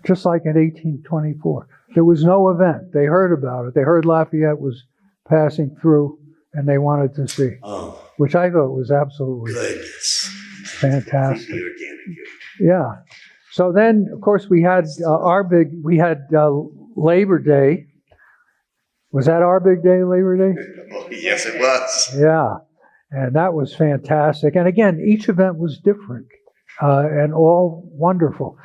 just like in 1824. There was no event. They heard about it. They heard Lafayette was passing through, and they wanted to see, which I thought was absolutely fantastic. Yeah. So then, of course, we had Labor Day. Was that our big day, Labor Day? Oh, yes, it was. Yeah, and that was fantastic. And again, each event was different and all wonderful.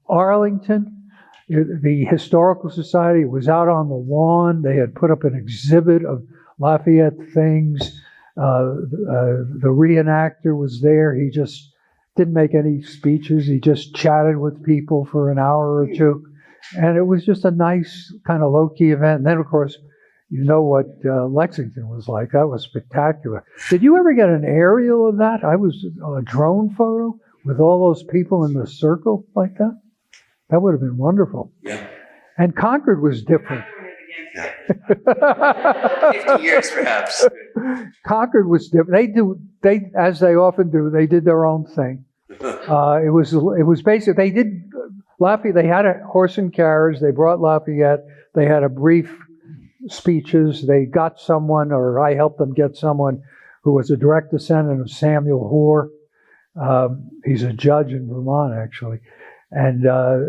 Arlington, the Historical Society was out on the lawn. They had put up an exhibit of Lafayette things. The reenactor was there. He just didn't make any speeches. He just chatted with people for an hour or two. And it was just a nice kind of low-key event. And then, of course, you know what Lexington was like. That was spectacular. Did you ever get an aerial of that? I was a drone photo with all those people in the circle like that. That would have been wonderful. Yeah. And Concord was different. Yeah. 50 years, perhaps. Concord was different. They, as they often do, they did their own thing. It was basic. They did Lafayette. They had a horse and carriage. They brought Lafayette. They had a brief speeches. They got someone, or I helped them get someone who was a direct descendant of Samuel Hoare. He's a judge in Vermont, actually. And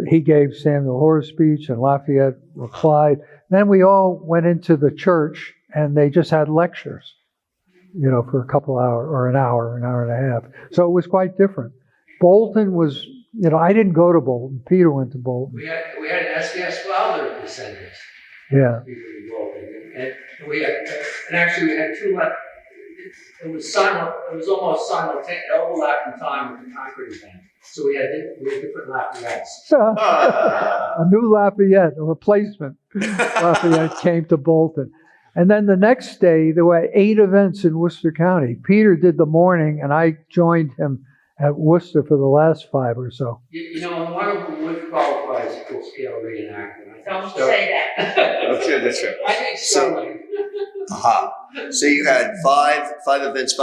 he gave Samuel Hoare's speech, and Lafayette replied. Then we all went into the church, and they just had lectures, for a couple hours, or an hour and a half. So it was quite different. Bolton was, I didn't go to Bolton. Peter went to Bolton. We had an S.G.S. Wilder descendants. Yeah. And actually we had 2 left. It was almost simultaneous, overlapping time with the Concord event. So we had different Lafayettes. A new Lafayette, a replacement Lafayette came to Bolton. And then the next day, there were 8 events in Worcester County. Peter did the morning, and I joined him at Worcester for the last 5 or so. And one of them would qualify as a full-scale reenactment. Don't say that. Okay, that's right. I think so. So you had 5 events,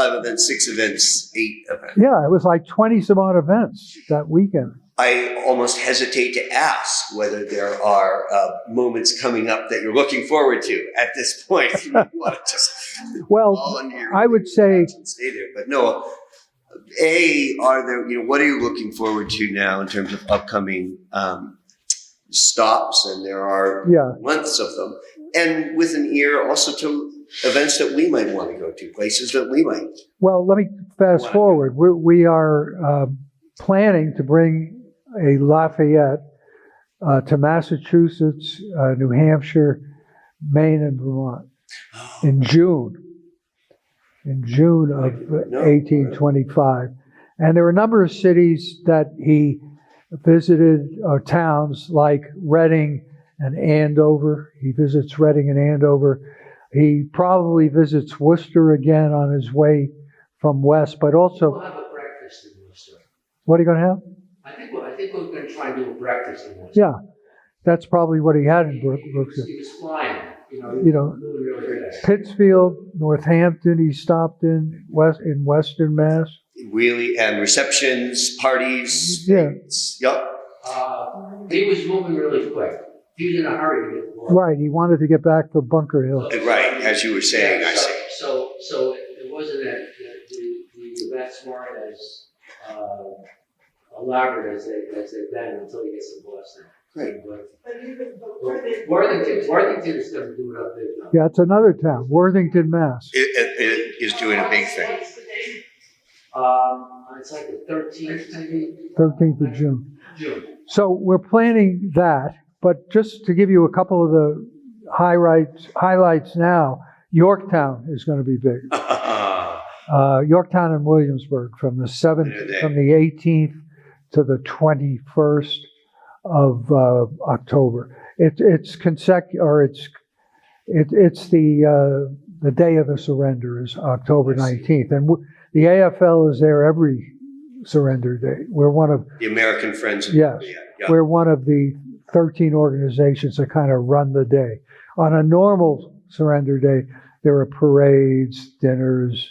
6 events, 8 events. Yeah, it was like 20 some odd events that weekend. I almost hesitate to ask whether there are moments coming up that you're looking forward to at this point. You want to just I would say stay there, but no. Are there? What are you looking forward to now in terms of upcoming stops? And there are months of them, and with an ear also to events that we might want to go to, places that we might. Well, let me fast forward. We are planning to bring a Lafayette to Massachusetts, New Hampshire, Maine, and Vermont in June. In June of 1825. And there were a number of cities that he visited, or towns like Reading and Andover. He visits Reading and Andover. He probably visits Worcester again on his way from west, but also... We'll have a breakfast in Worcester. What are you going to have? I think we're going to try and do a breakfast in Worcester. Yeah, that's probably what he had in Worcester. He was flying, really fast. Pittsfield, Northampton, he stopped in Western Mass. Really, and receptions, parties. Yeah. Yep. He was moving really quick. He was in a hurry to get to work. Right, he wanted to get back for Bunker Hill. Right, as you were saying, I see. So it wasn't that the events weren't as elaborate as they've been until he gets to Boston. Great. Worthington is going to do it up there now. Yeah, it's another town, Worthington, Mass. It is doing a big thing. It's like the 13th, maybe? 13th of June. June. So we're planning that, but just to give you a couple of the highlights now, Yorktown is going to be big. Yorktown and Williamsburg from the 18th to the 21st of October. It's the day of the surrender is October 19th, and the AFL is there every surrender day. We're one of the American Friends of yes, yeah. We're one of the 13 organizations that kind of run the day. On a normal surrender day, there are parades, dinners,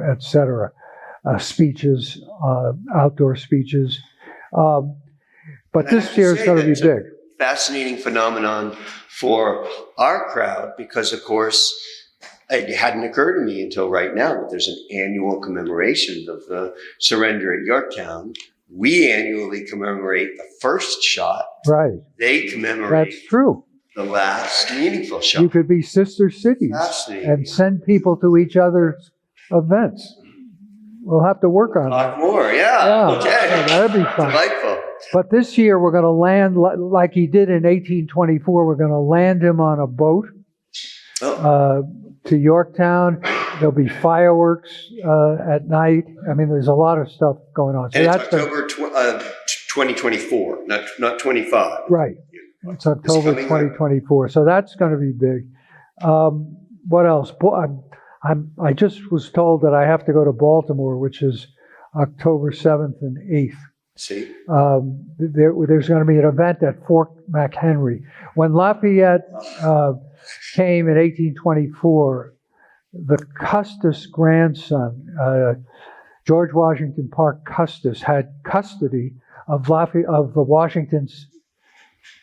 etc., speeches, outdoor speeches. But this year is going to be big. Fascinating phenomenon for our crowd because, of course, it hadn't occurred to me until right now that there's an annual commemoration of the surrender at Yorktown. We annually commemorate the first shot. Right. They commemorate That's true. The last meaningful shot. You could be sister cities and send people to each other's events. We'll have to work on that. More, yeah. Okay. Yeah, that'd be fun. Delightful. But this year we're going to land like he did in 1824. We're going to land him on a boat to Yorktown. There'll be fireworks at night. I mean, there's a lot of stuff going on. So and it's October 2024, not 25. Right. It's October 2024. So that's going to be big. What else? I just was told that I have to go to Baltimore, which is October 7th and 8th. See? There's going to be an event at Fort McHenry. When Lafayette came in 1824, the Custis grandson, George Washington Parke Custis, had custody of Washington's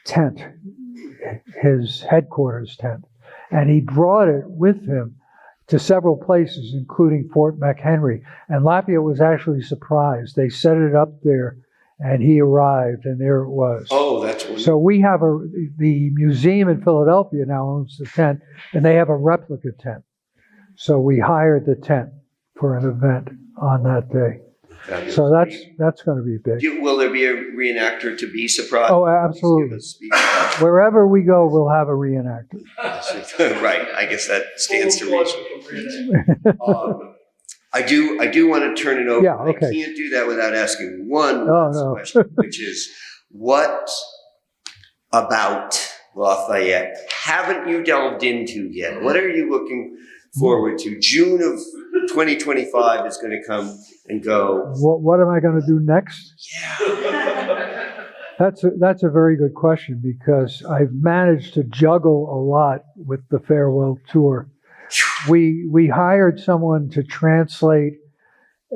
tent, his headquarters tent, and he brought it with him to several places, including Fort McHenry. And Lafayette was actually surprised. They set it up there, and he arrived, and there it was. Oh, that's wonderful. So we have the museum in Philadelphia now owns the tent, and they have a replica tent. So we hired the tent for an event on that day. So that's going to be big. Will there be a reenactor to be surprised? Oh, absolutely. Wherever we go, we'll have a reenactor. Right. I guess that stands to reason. I do want to turn it over. Yeah, okay. I can't do that without asking one last question, which is, what about Lafayette haven't you delved into yet? What are you looking forward to? June of 2025 is going to come and go. What am I going to do next? Yeah. That's a very good question, because I've managed to juggle a lot with the farewell tour. We hired someone to translate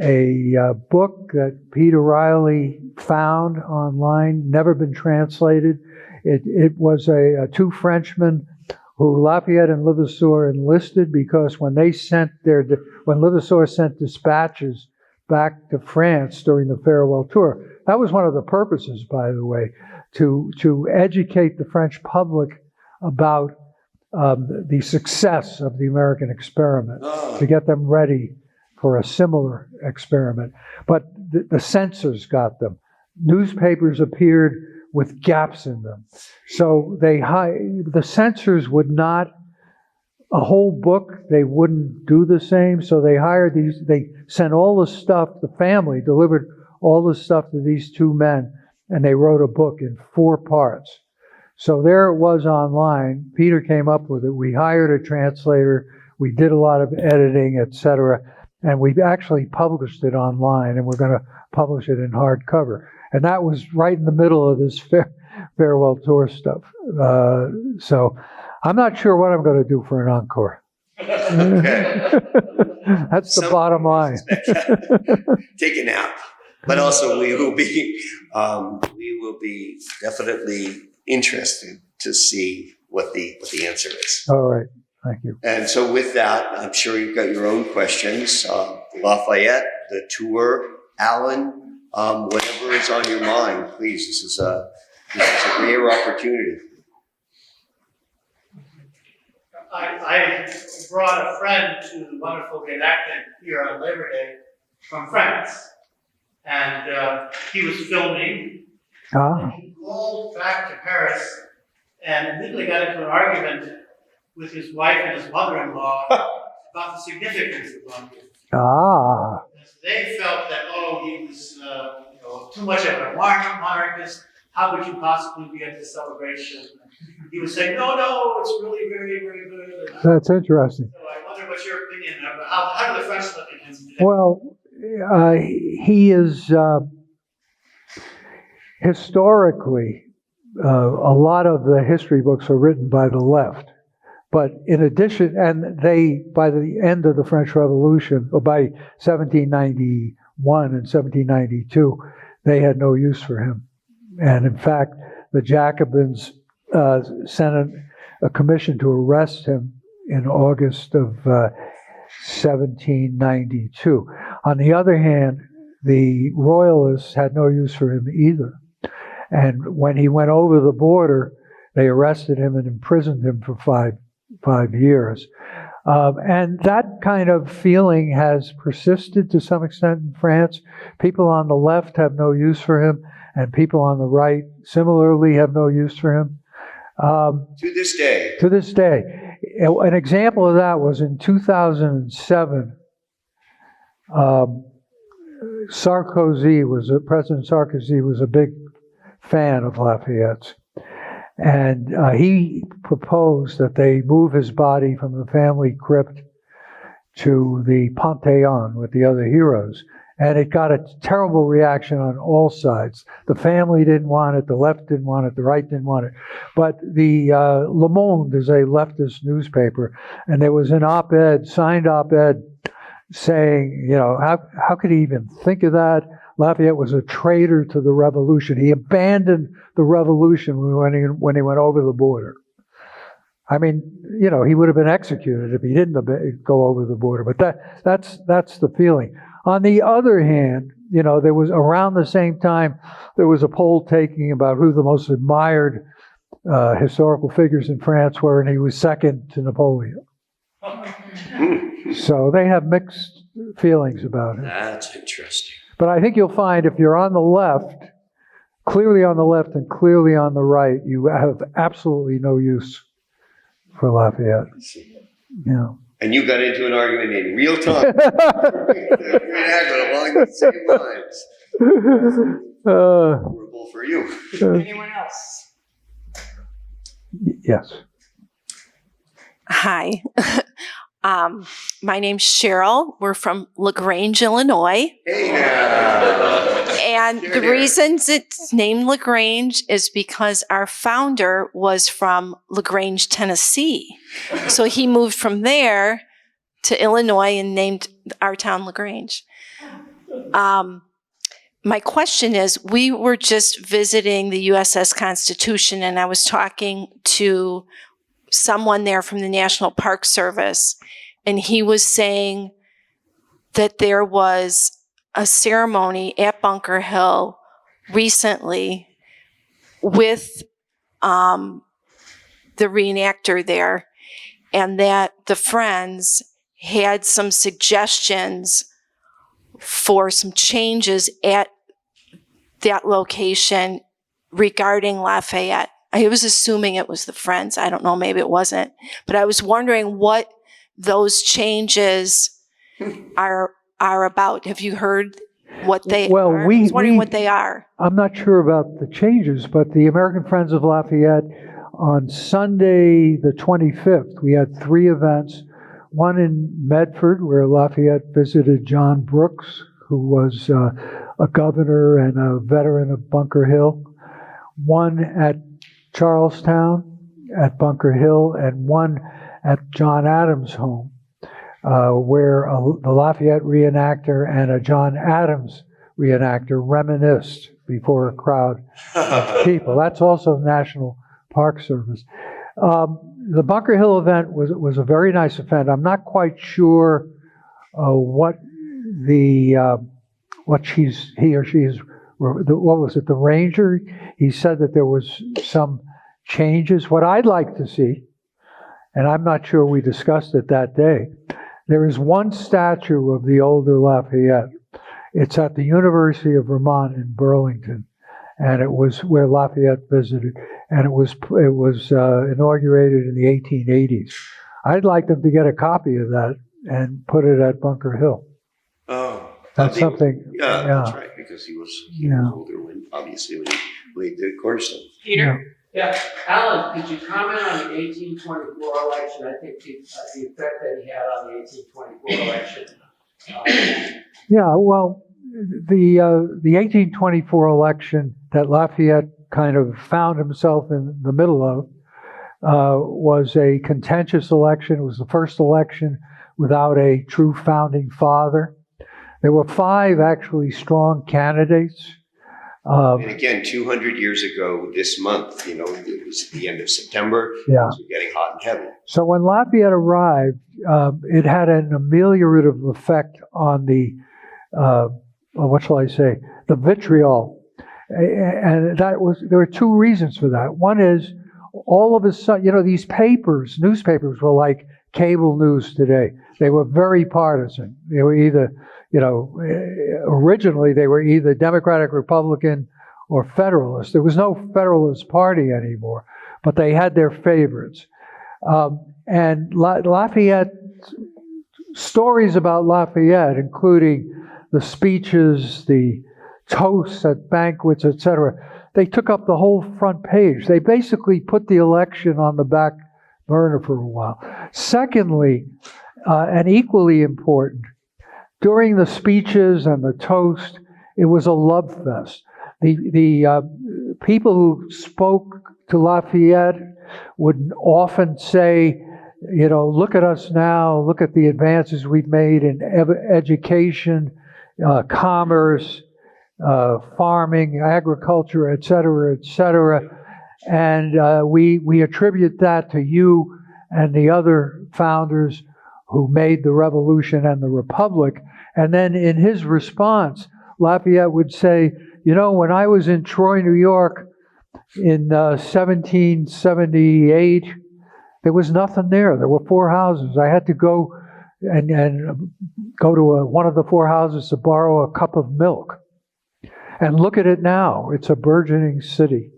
a book that Peter Riley found online, never been translated. It was two Frenchmen who Lafayette and Levasseur enlisted, because when Levasseur sent dispatches back to France during the farewell tour, that was one of the purposes, by the way, to educate the French public about the success of the American experiment, to get them ready for a similar experiment. But the censors got them. Newspapers appeared with gaps in them. So the censors would not a whole book, they wouldn't do the same. So they hired they sent all the stuff, the family delivered all the stuff to these two men, and they wrote a book in 4 parts. So there it was online. Peter came up with it. We hired a translator. We did a lot of editing, etc. And we actually published it online, and we're going to publish it in hardcover. And that was right in the middle of this farewell tour stuff. So I'm not sure what I'm going to do for an encore. Okay. That's the bottom line. Take a nap. But also we will be definitely interested to see what the answer is. All right. Thank you. And so with that, I'm sure you've got your own questions. Lafayette, the tour, Alan, whatever is on your mind, please. This is a rare opportunity. I brought a friend to the wonderful reenactment here on Labor Day from France. And he was filming. And he called back to Paris and immediately got into an argument with his wife and his mother-in-law about the significance of London. They felt that, he was too much of a monarchist. How could you possibly be at this celebration? He was saying, no, it's really very, very good. That's interesting. So I wonder what's your opinion about how do the French look at him today? Well, he is historically, a lot of the history books are written by the left. But in addition, and they, by the end of the French Revolution, or by 1791 and 1792, they had no use for him. And in fact, the Jacobins sent a commission to arrest him in August of 1792. On the other hand, the Royalists had no use for him either. And when he went over the border, they arrested him and imprisoned him for five years. And that kind of feeling has persisted to some extent in France. People on the left have no use for him, and people on the right similarly have no use for him. To this day. To this day. An example of that was in 2007. President Sarkozy was a big fan of Lafayette's. And he proposed that they move his body from the family crypt to the Pantheon with the other heroes. And it got a terrible reaction on all sides. The family didn't want it, the left didn't want it, the right didn't want it. But the Le Monde is a leftist newspaper, and there was an op-ed, signed op-ed, saying, how could he even think of that? Lafayette was a traitor to the revolution. He abandoned the revolution when he went over the border. I mean, he would have been executed if he didn't go over the border. But that's the feeling. On the other hand, there was around the same time, there was a poll taking about who the most admired historical figures in France were, and he was second to Napoleon. So they have mixed feelings about him. That's interesting. But I think you'll find if you're on the left, clearly on the left and clearly on the right, you have absolutely no use for Lafayette. Yeah. And you got into an argument in real time. Along the same lines. Horrible for you. Anyone else? Yes. Hi. My name's Cheryl. We're from LaGrange, Illinois. Hey now. And the reasons it's named LaGrange is because our founder was from LaGrange, Tennessee. So he moved from there to Illinois and named our town LaGrange. My question is, we were just visiting the USS Constitution, and I was talking to someone there from the National Park Service, and he was saying that there was a ceremony at Bunker Hill recently with the reenactor there, and that the Friends had some suggestions for some changes at that location regarding Lafayette. I was assuming it was the Friends. I don't know, maybe it wasn't. But I was wondering what those changes are about. Have you heard what they are? I was wondering what they are. I'm not sure about the changes, but the American Friends of Lafayette, on Sunday the 25th, we had 3 events. One in Medford, where Lafayette visited John Brooks, who was a governor and a veteran of Bunker Hill. One at Charlestown at Bunker Hill, and one at John Adams' home, where the Lafayette reenactor and a John Adams reenactor reminisced before a crowd of people. That's also National Park Service. The Bunker Hill event was a very nice event. I'm not quite sure what he or she is. What was it? The ranger. He said that there was some changes. What I'd like to see, and I'm not sure we discussed it that day, there is one statue of the older Lafayette. It's at the University of Vermont in Burlington, and it was where Lafayette visited, and it was inaugurated in the 1880s. I'd like them to get a copy of that and put it at Bunker Hill. Oh, That's something. Yeah, that's right, because he was older when he laid the cornerstone. Peter? Yeah, Alan, could you comment on the 1824 election? I think the effect that he had on the 1824 election. Yeah, well, the 1824 election that Lafayette kind of found himself in the middle of was a contentious election. It was the first election without a true founding father. There were 5 actually strong candidates. And again, 200 years ago this month, it was the end of September. Yeah. So getting hot and heavy. So when Lafayette arrived, it had an ameliorative effect on the, what shall I say, the vitriol. And there were 2 reasons for that. One is, all of a sudden, these newspapers were like cable news today. They were very partisan. They were either, originally they were either Democratic, Republican, or Federalist. There was no Federalist Party anymore, but they had their favorites. And Lafayette, stories about Lafayette, including the speeches, the toasts at banquets, etc., they took up the whole front page. They basically put the election on the back burner for a while. Secondly, and equally important, during the speeches and the toast, it was a love fest. The people who spoke to Lafayette would often say, look at us now, look at the advances we've made in education, commerce, farming, agriculture, et cetera, et cetera. And we attribute that to you and the other founders who made the revolution and the republic. And then in his response, Lafayette would say, when I was in Troy, New York in 1778, there was nothing there. There were 4 houses. I had to go and go to one of the 4 houses to borrow a cup of milk. And look at it now. It's a burgeoning city.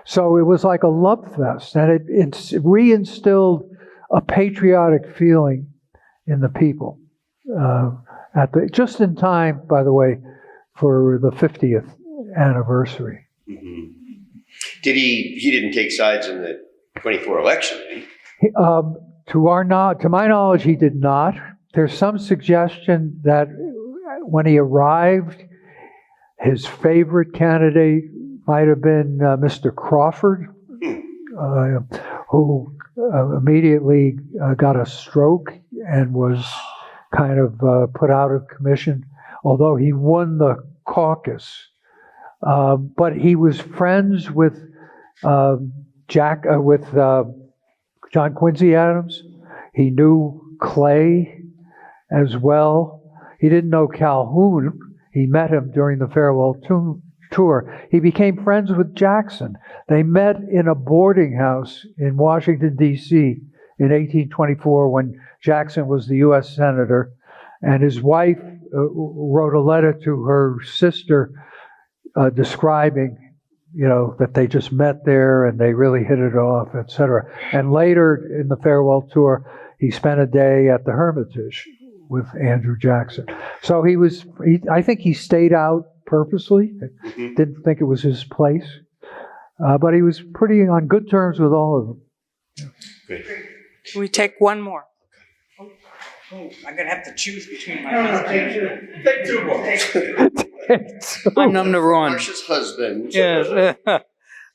So it was like a love fest, and it reinstilled a patriotic feeling in the people. Just in time, by the way, for the 50th anniversary. Mm-hmm. He didn't take sides in the 24 election, did he? To my knowledge, he did not. There's some suggestion that when he arrived, his favorite candidate might have been Mr. Crawford, who immediately got a stroke and was kind of put out of commission, although he won the caucus. But he was friends with John Quincy Adams. He knew Clay as well. He didn't know Calhoun. He met him during the farewell tour. He became friends with Jackson. They met in a boarding house in Washington, D.C. in 1824 when Jackson was the U.S. Senator. And his wife wrote a letter to her sister describing that they just met there and they really hit it off, etc. And later in the farewell tour, he spent a day at the Hermitage with Andrew Jackson. So I think he stayed out purposely, didn't think it was his place, but he was pretty on good terms with all of them. Great. Can we take one more? Oh, I'm going to have to choose between my husband. Take two more. I'm number one. Marcia's husband. Yes.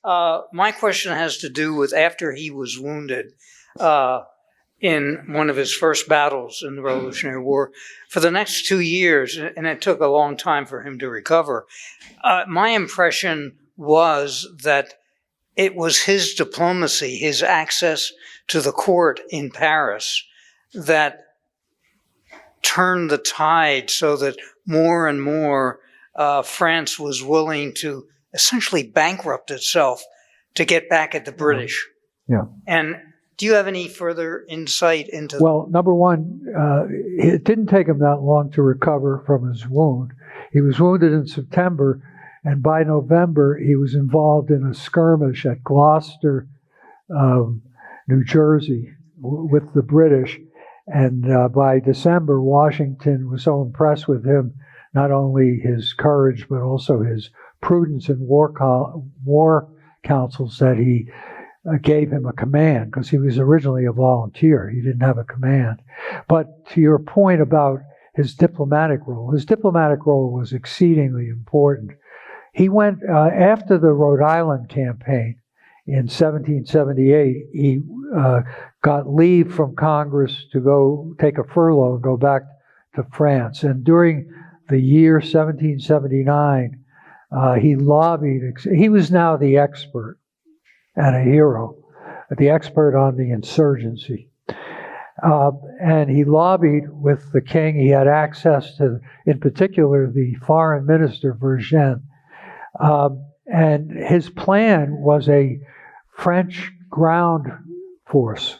My question has to do with after he was wounded in one of his first battles in the Revolutionary War. For the next 2 years, and it took a long time for him to recover, my impression was that it was his diplomacy, his access to the court in Paris, that turned the tide so that more and more France was willing to essentially bankrupt itself to get back at the British. Yeah. And do you have any further insight into Well, number one, it didn't take him that long to recover from his wound. He was wounded in September, and by November, he was involved in a skirmish at Gloucester, New Jersey, with the British. And by December, Washington was so impressed with him, not only his courage, but also his prudence in war councils, that he gave him a command, because he was originally a volunteer. He didn't have a command. But to your point about his diplomatic role was exceedingly important. He went, after the Rhode Island campaign in 1778, he got leave from Congress to go take a furlough and go back to France. And during the year 1779, he lobbied. He was now the expert and a hero, the expert on the insurgency. And he lobbied with the king. He had access to, in particular, the foreign minister, Vergennes. And his plan was a French ground force.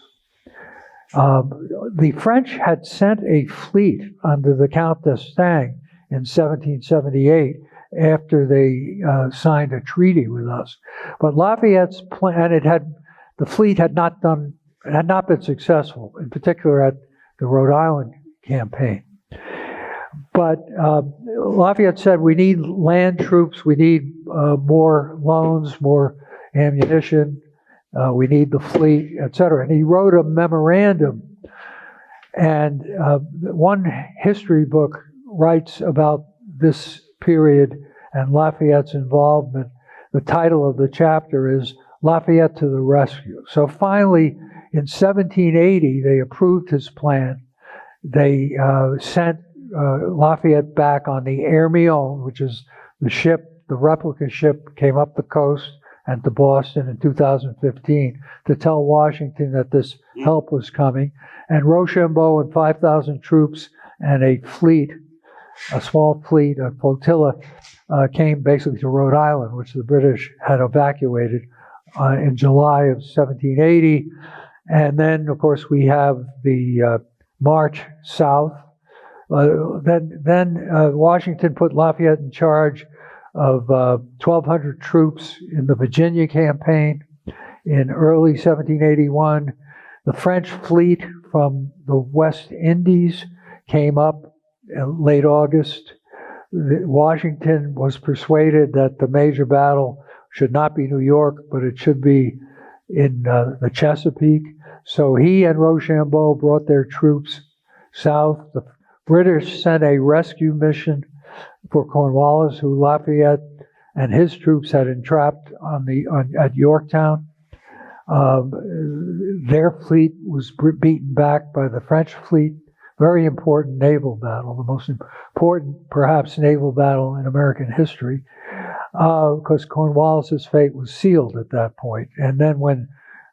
The French had sent a fleet under the Count d'Estaing in 1778 after they signed a treaty with us. But Lafayette's plan, and the fleet had not been successful, in particular at the Rhode Island campaign. But Lafayette said, we need land troops, we need more loans, more ammunition, we need the fleet, etc. And he wrote a memorandum. And one history book writes about this period and Lafayette's involvement. The title of the chapter is Lafayette to the Rescue. So finally, in 1780, they approved his plan. They sent Lafayette back on the Hermione, which is the ship, the replica ship, came up the coast and to Boston in 2015 to tell Washington that this help was coming. And Rochambeau and 5,000 troops and a fleet, a small fleet, a flotilla, came basically to Rhode Island, which the British had evacuated in July of 1780. And then, of course, we have the march south. Then Washington put Lafayette in charge of 1,200 troops in the Virginia campaign in early 1781. The French fleet from the West Indies came up in late August. Washington was persuaded that the major battle should not be New York, but it should be in the Chesapeake. So he and Rochambeau brought their troops south. The British sent a rescue mission for Cornwallis, who Lafayette and his troops had entrapped at Yorktown. Their fleet was beaten back by the French fleet. Very important naval battle, the most important, perhaps, naval battle in American history, because Cornwallis's fate was sealed at that point. And then when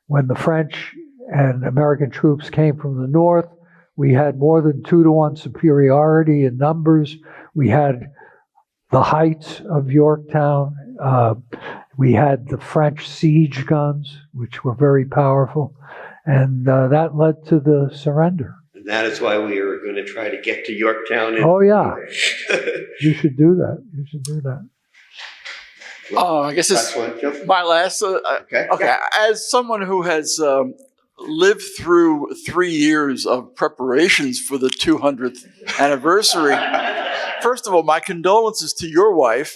the French and American troops came from the north, we had more than 2-to-1 superiority in numbers. We had the heights of Yorktown. We had the French siege guns, which were very powerful. And that led to the surrender. And that is why we are going to try to get to Yorktown. Oh, yeah. You should do that. You should do that. I guess it's Excellent, Joe. my last. Okay. Okay, as someone who has lived through 3 years of preparations for the 200th anniversary, first of all, my condolences to your wife.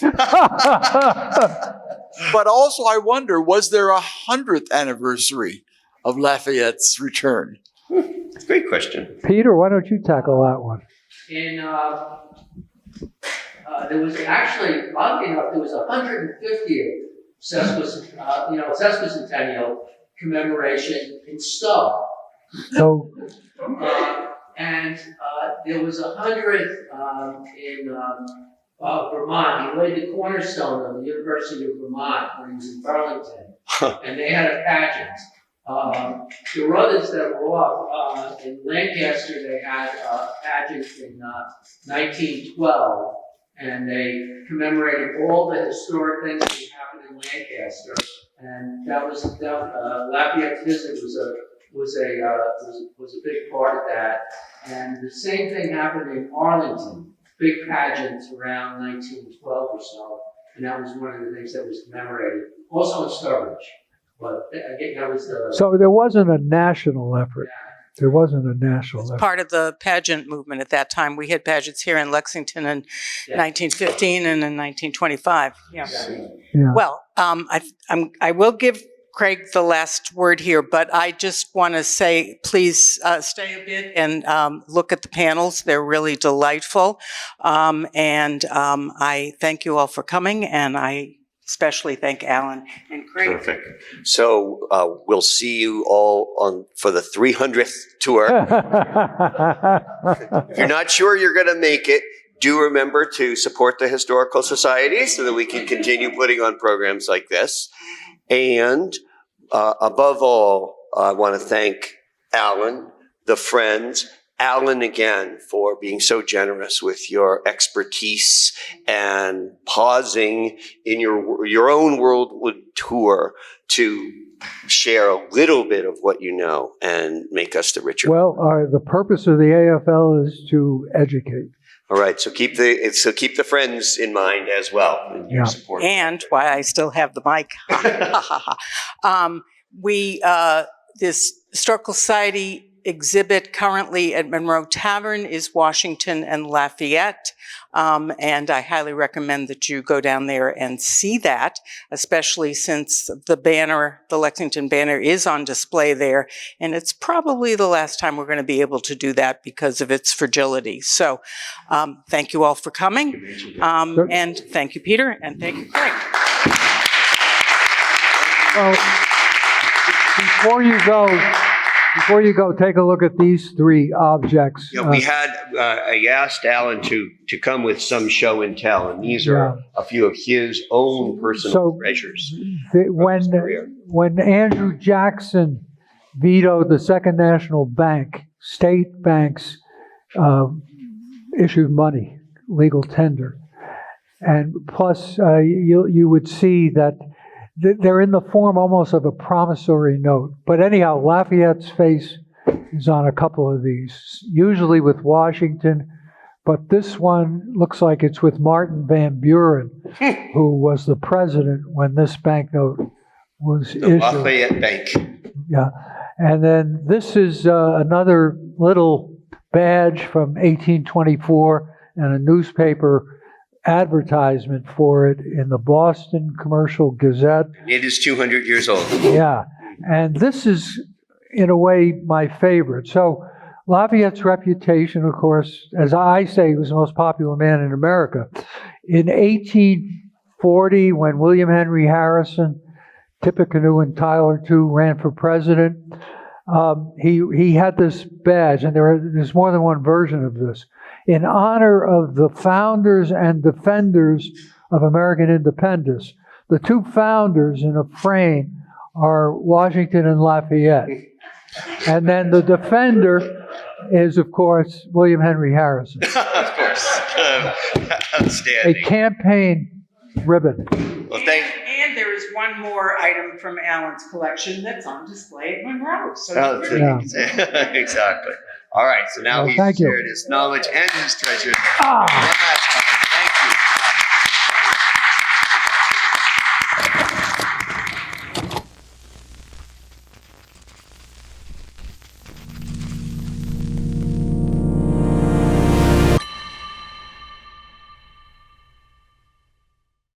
But also, I wonder, was there a 100th anniversary of Lafayette's return? Great question. Peter, why don't you tackle that one? There was actually, oddly enough, there was a 150th sesquicentennial commemoration in Stowe. So, And there was a 100th in Vermont. He laid the cornerstone of the University of Vermont when he was in Burlington. And they had a pageant. There were others that were off. In Lancaster, they had a pageant in 1912, and they commemorated all the historic things that happened in Lancaster. And that was Lafayette's visit was a big part of that. And the same thing happened in Arlington, big pageants around 1912 or so, and that was one of the things that was commemorated. Also in Sturbridge. But again, that was the... so there wasn't a national effort. There wasn't a national effort. Part of the pageant movement at that time. We had pageants here in Lexington in 1915 and in 1925. Yeah. Yeah. Well, I will give Craig the last word here, but I just want to say, please stay a bit and look at the panels. They're really delightful. And I thank you all for coming, and I especially thank Alan and Craig. Perfect. So we'll see you all for the 300th tour. If you're not sure you're going to make it, do remember to support the Historical Society so that we can continue putting on programs like this. And above all, I want to thank Alan, the friends, Alan again for being so generous with your expertise and pausing in your own Worldwood tour to share a little bit of what you know and make us the richer. Well, the purpose of the AFL is to educate. All right, so keep the friends in mind as well. And your support. And why I still have the mic. This Historical Society exhibit currently at Monroe Tavern is Washington and Lafayette. And I highly recommend that you go down there and see that, especially since the Lexington banner is on display there. And it's probably the last time we're going to be able to do that because of its fragility. So thank you all for coming. And thank you, Peter, and thank you, Craig. Well, before you go, take a look at these three objects. Yeah, I asked Alan to come with some show and tell, and these are a few of his own personal treasures. When Andrew Jackson vetoed the Second National Bank, state banks issued money, legal tender. And plus, you would see that they're in the form almost of a promissory note. But anyhow, Lafayette's face is on a couple of these, usually with Washington, but this one looks like it's with Martin Van Buren, who was the president when this banknote was issued. Lafayette Bank. Yeah. And then this is another little badge from 1824 and a newspaper advertisement for it in the Boston Commercial Gazette. It is 200 years old. Yeah, and this is, in a way, my favorite. So Lafayette's reputation, of course, as I say, he was the most popular man in America. In 1840, when William Henry Harrison, Tippecanoe, and Tyler, too, ran for president, he had this badge, and there's more than one version of this, in honor of the founders and defenders of American independence. The two founders in a frame are Washington and Lafayette. And then the defender is, of course, William Henry Harrison. Of course. Outstanding. A campaign ribbon. Well, And there is one more item from Alan's collection that's on display at Monroe. So exactly. All right, so now he's shared his knowledge and his treasures. One last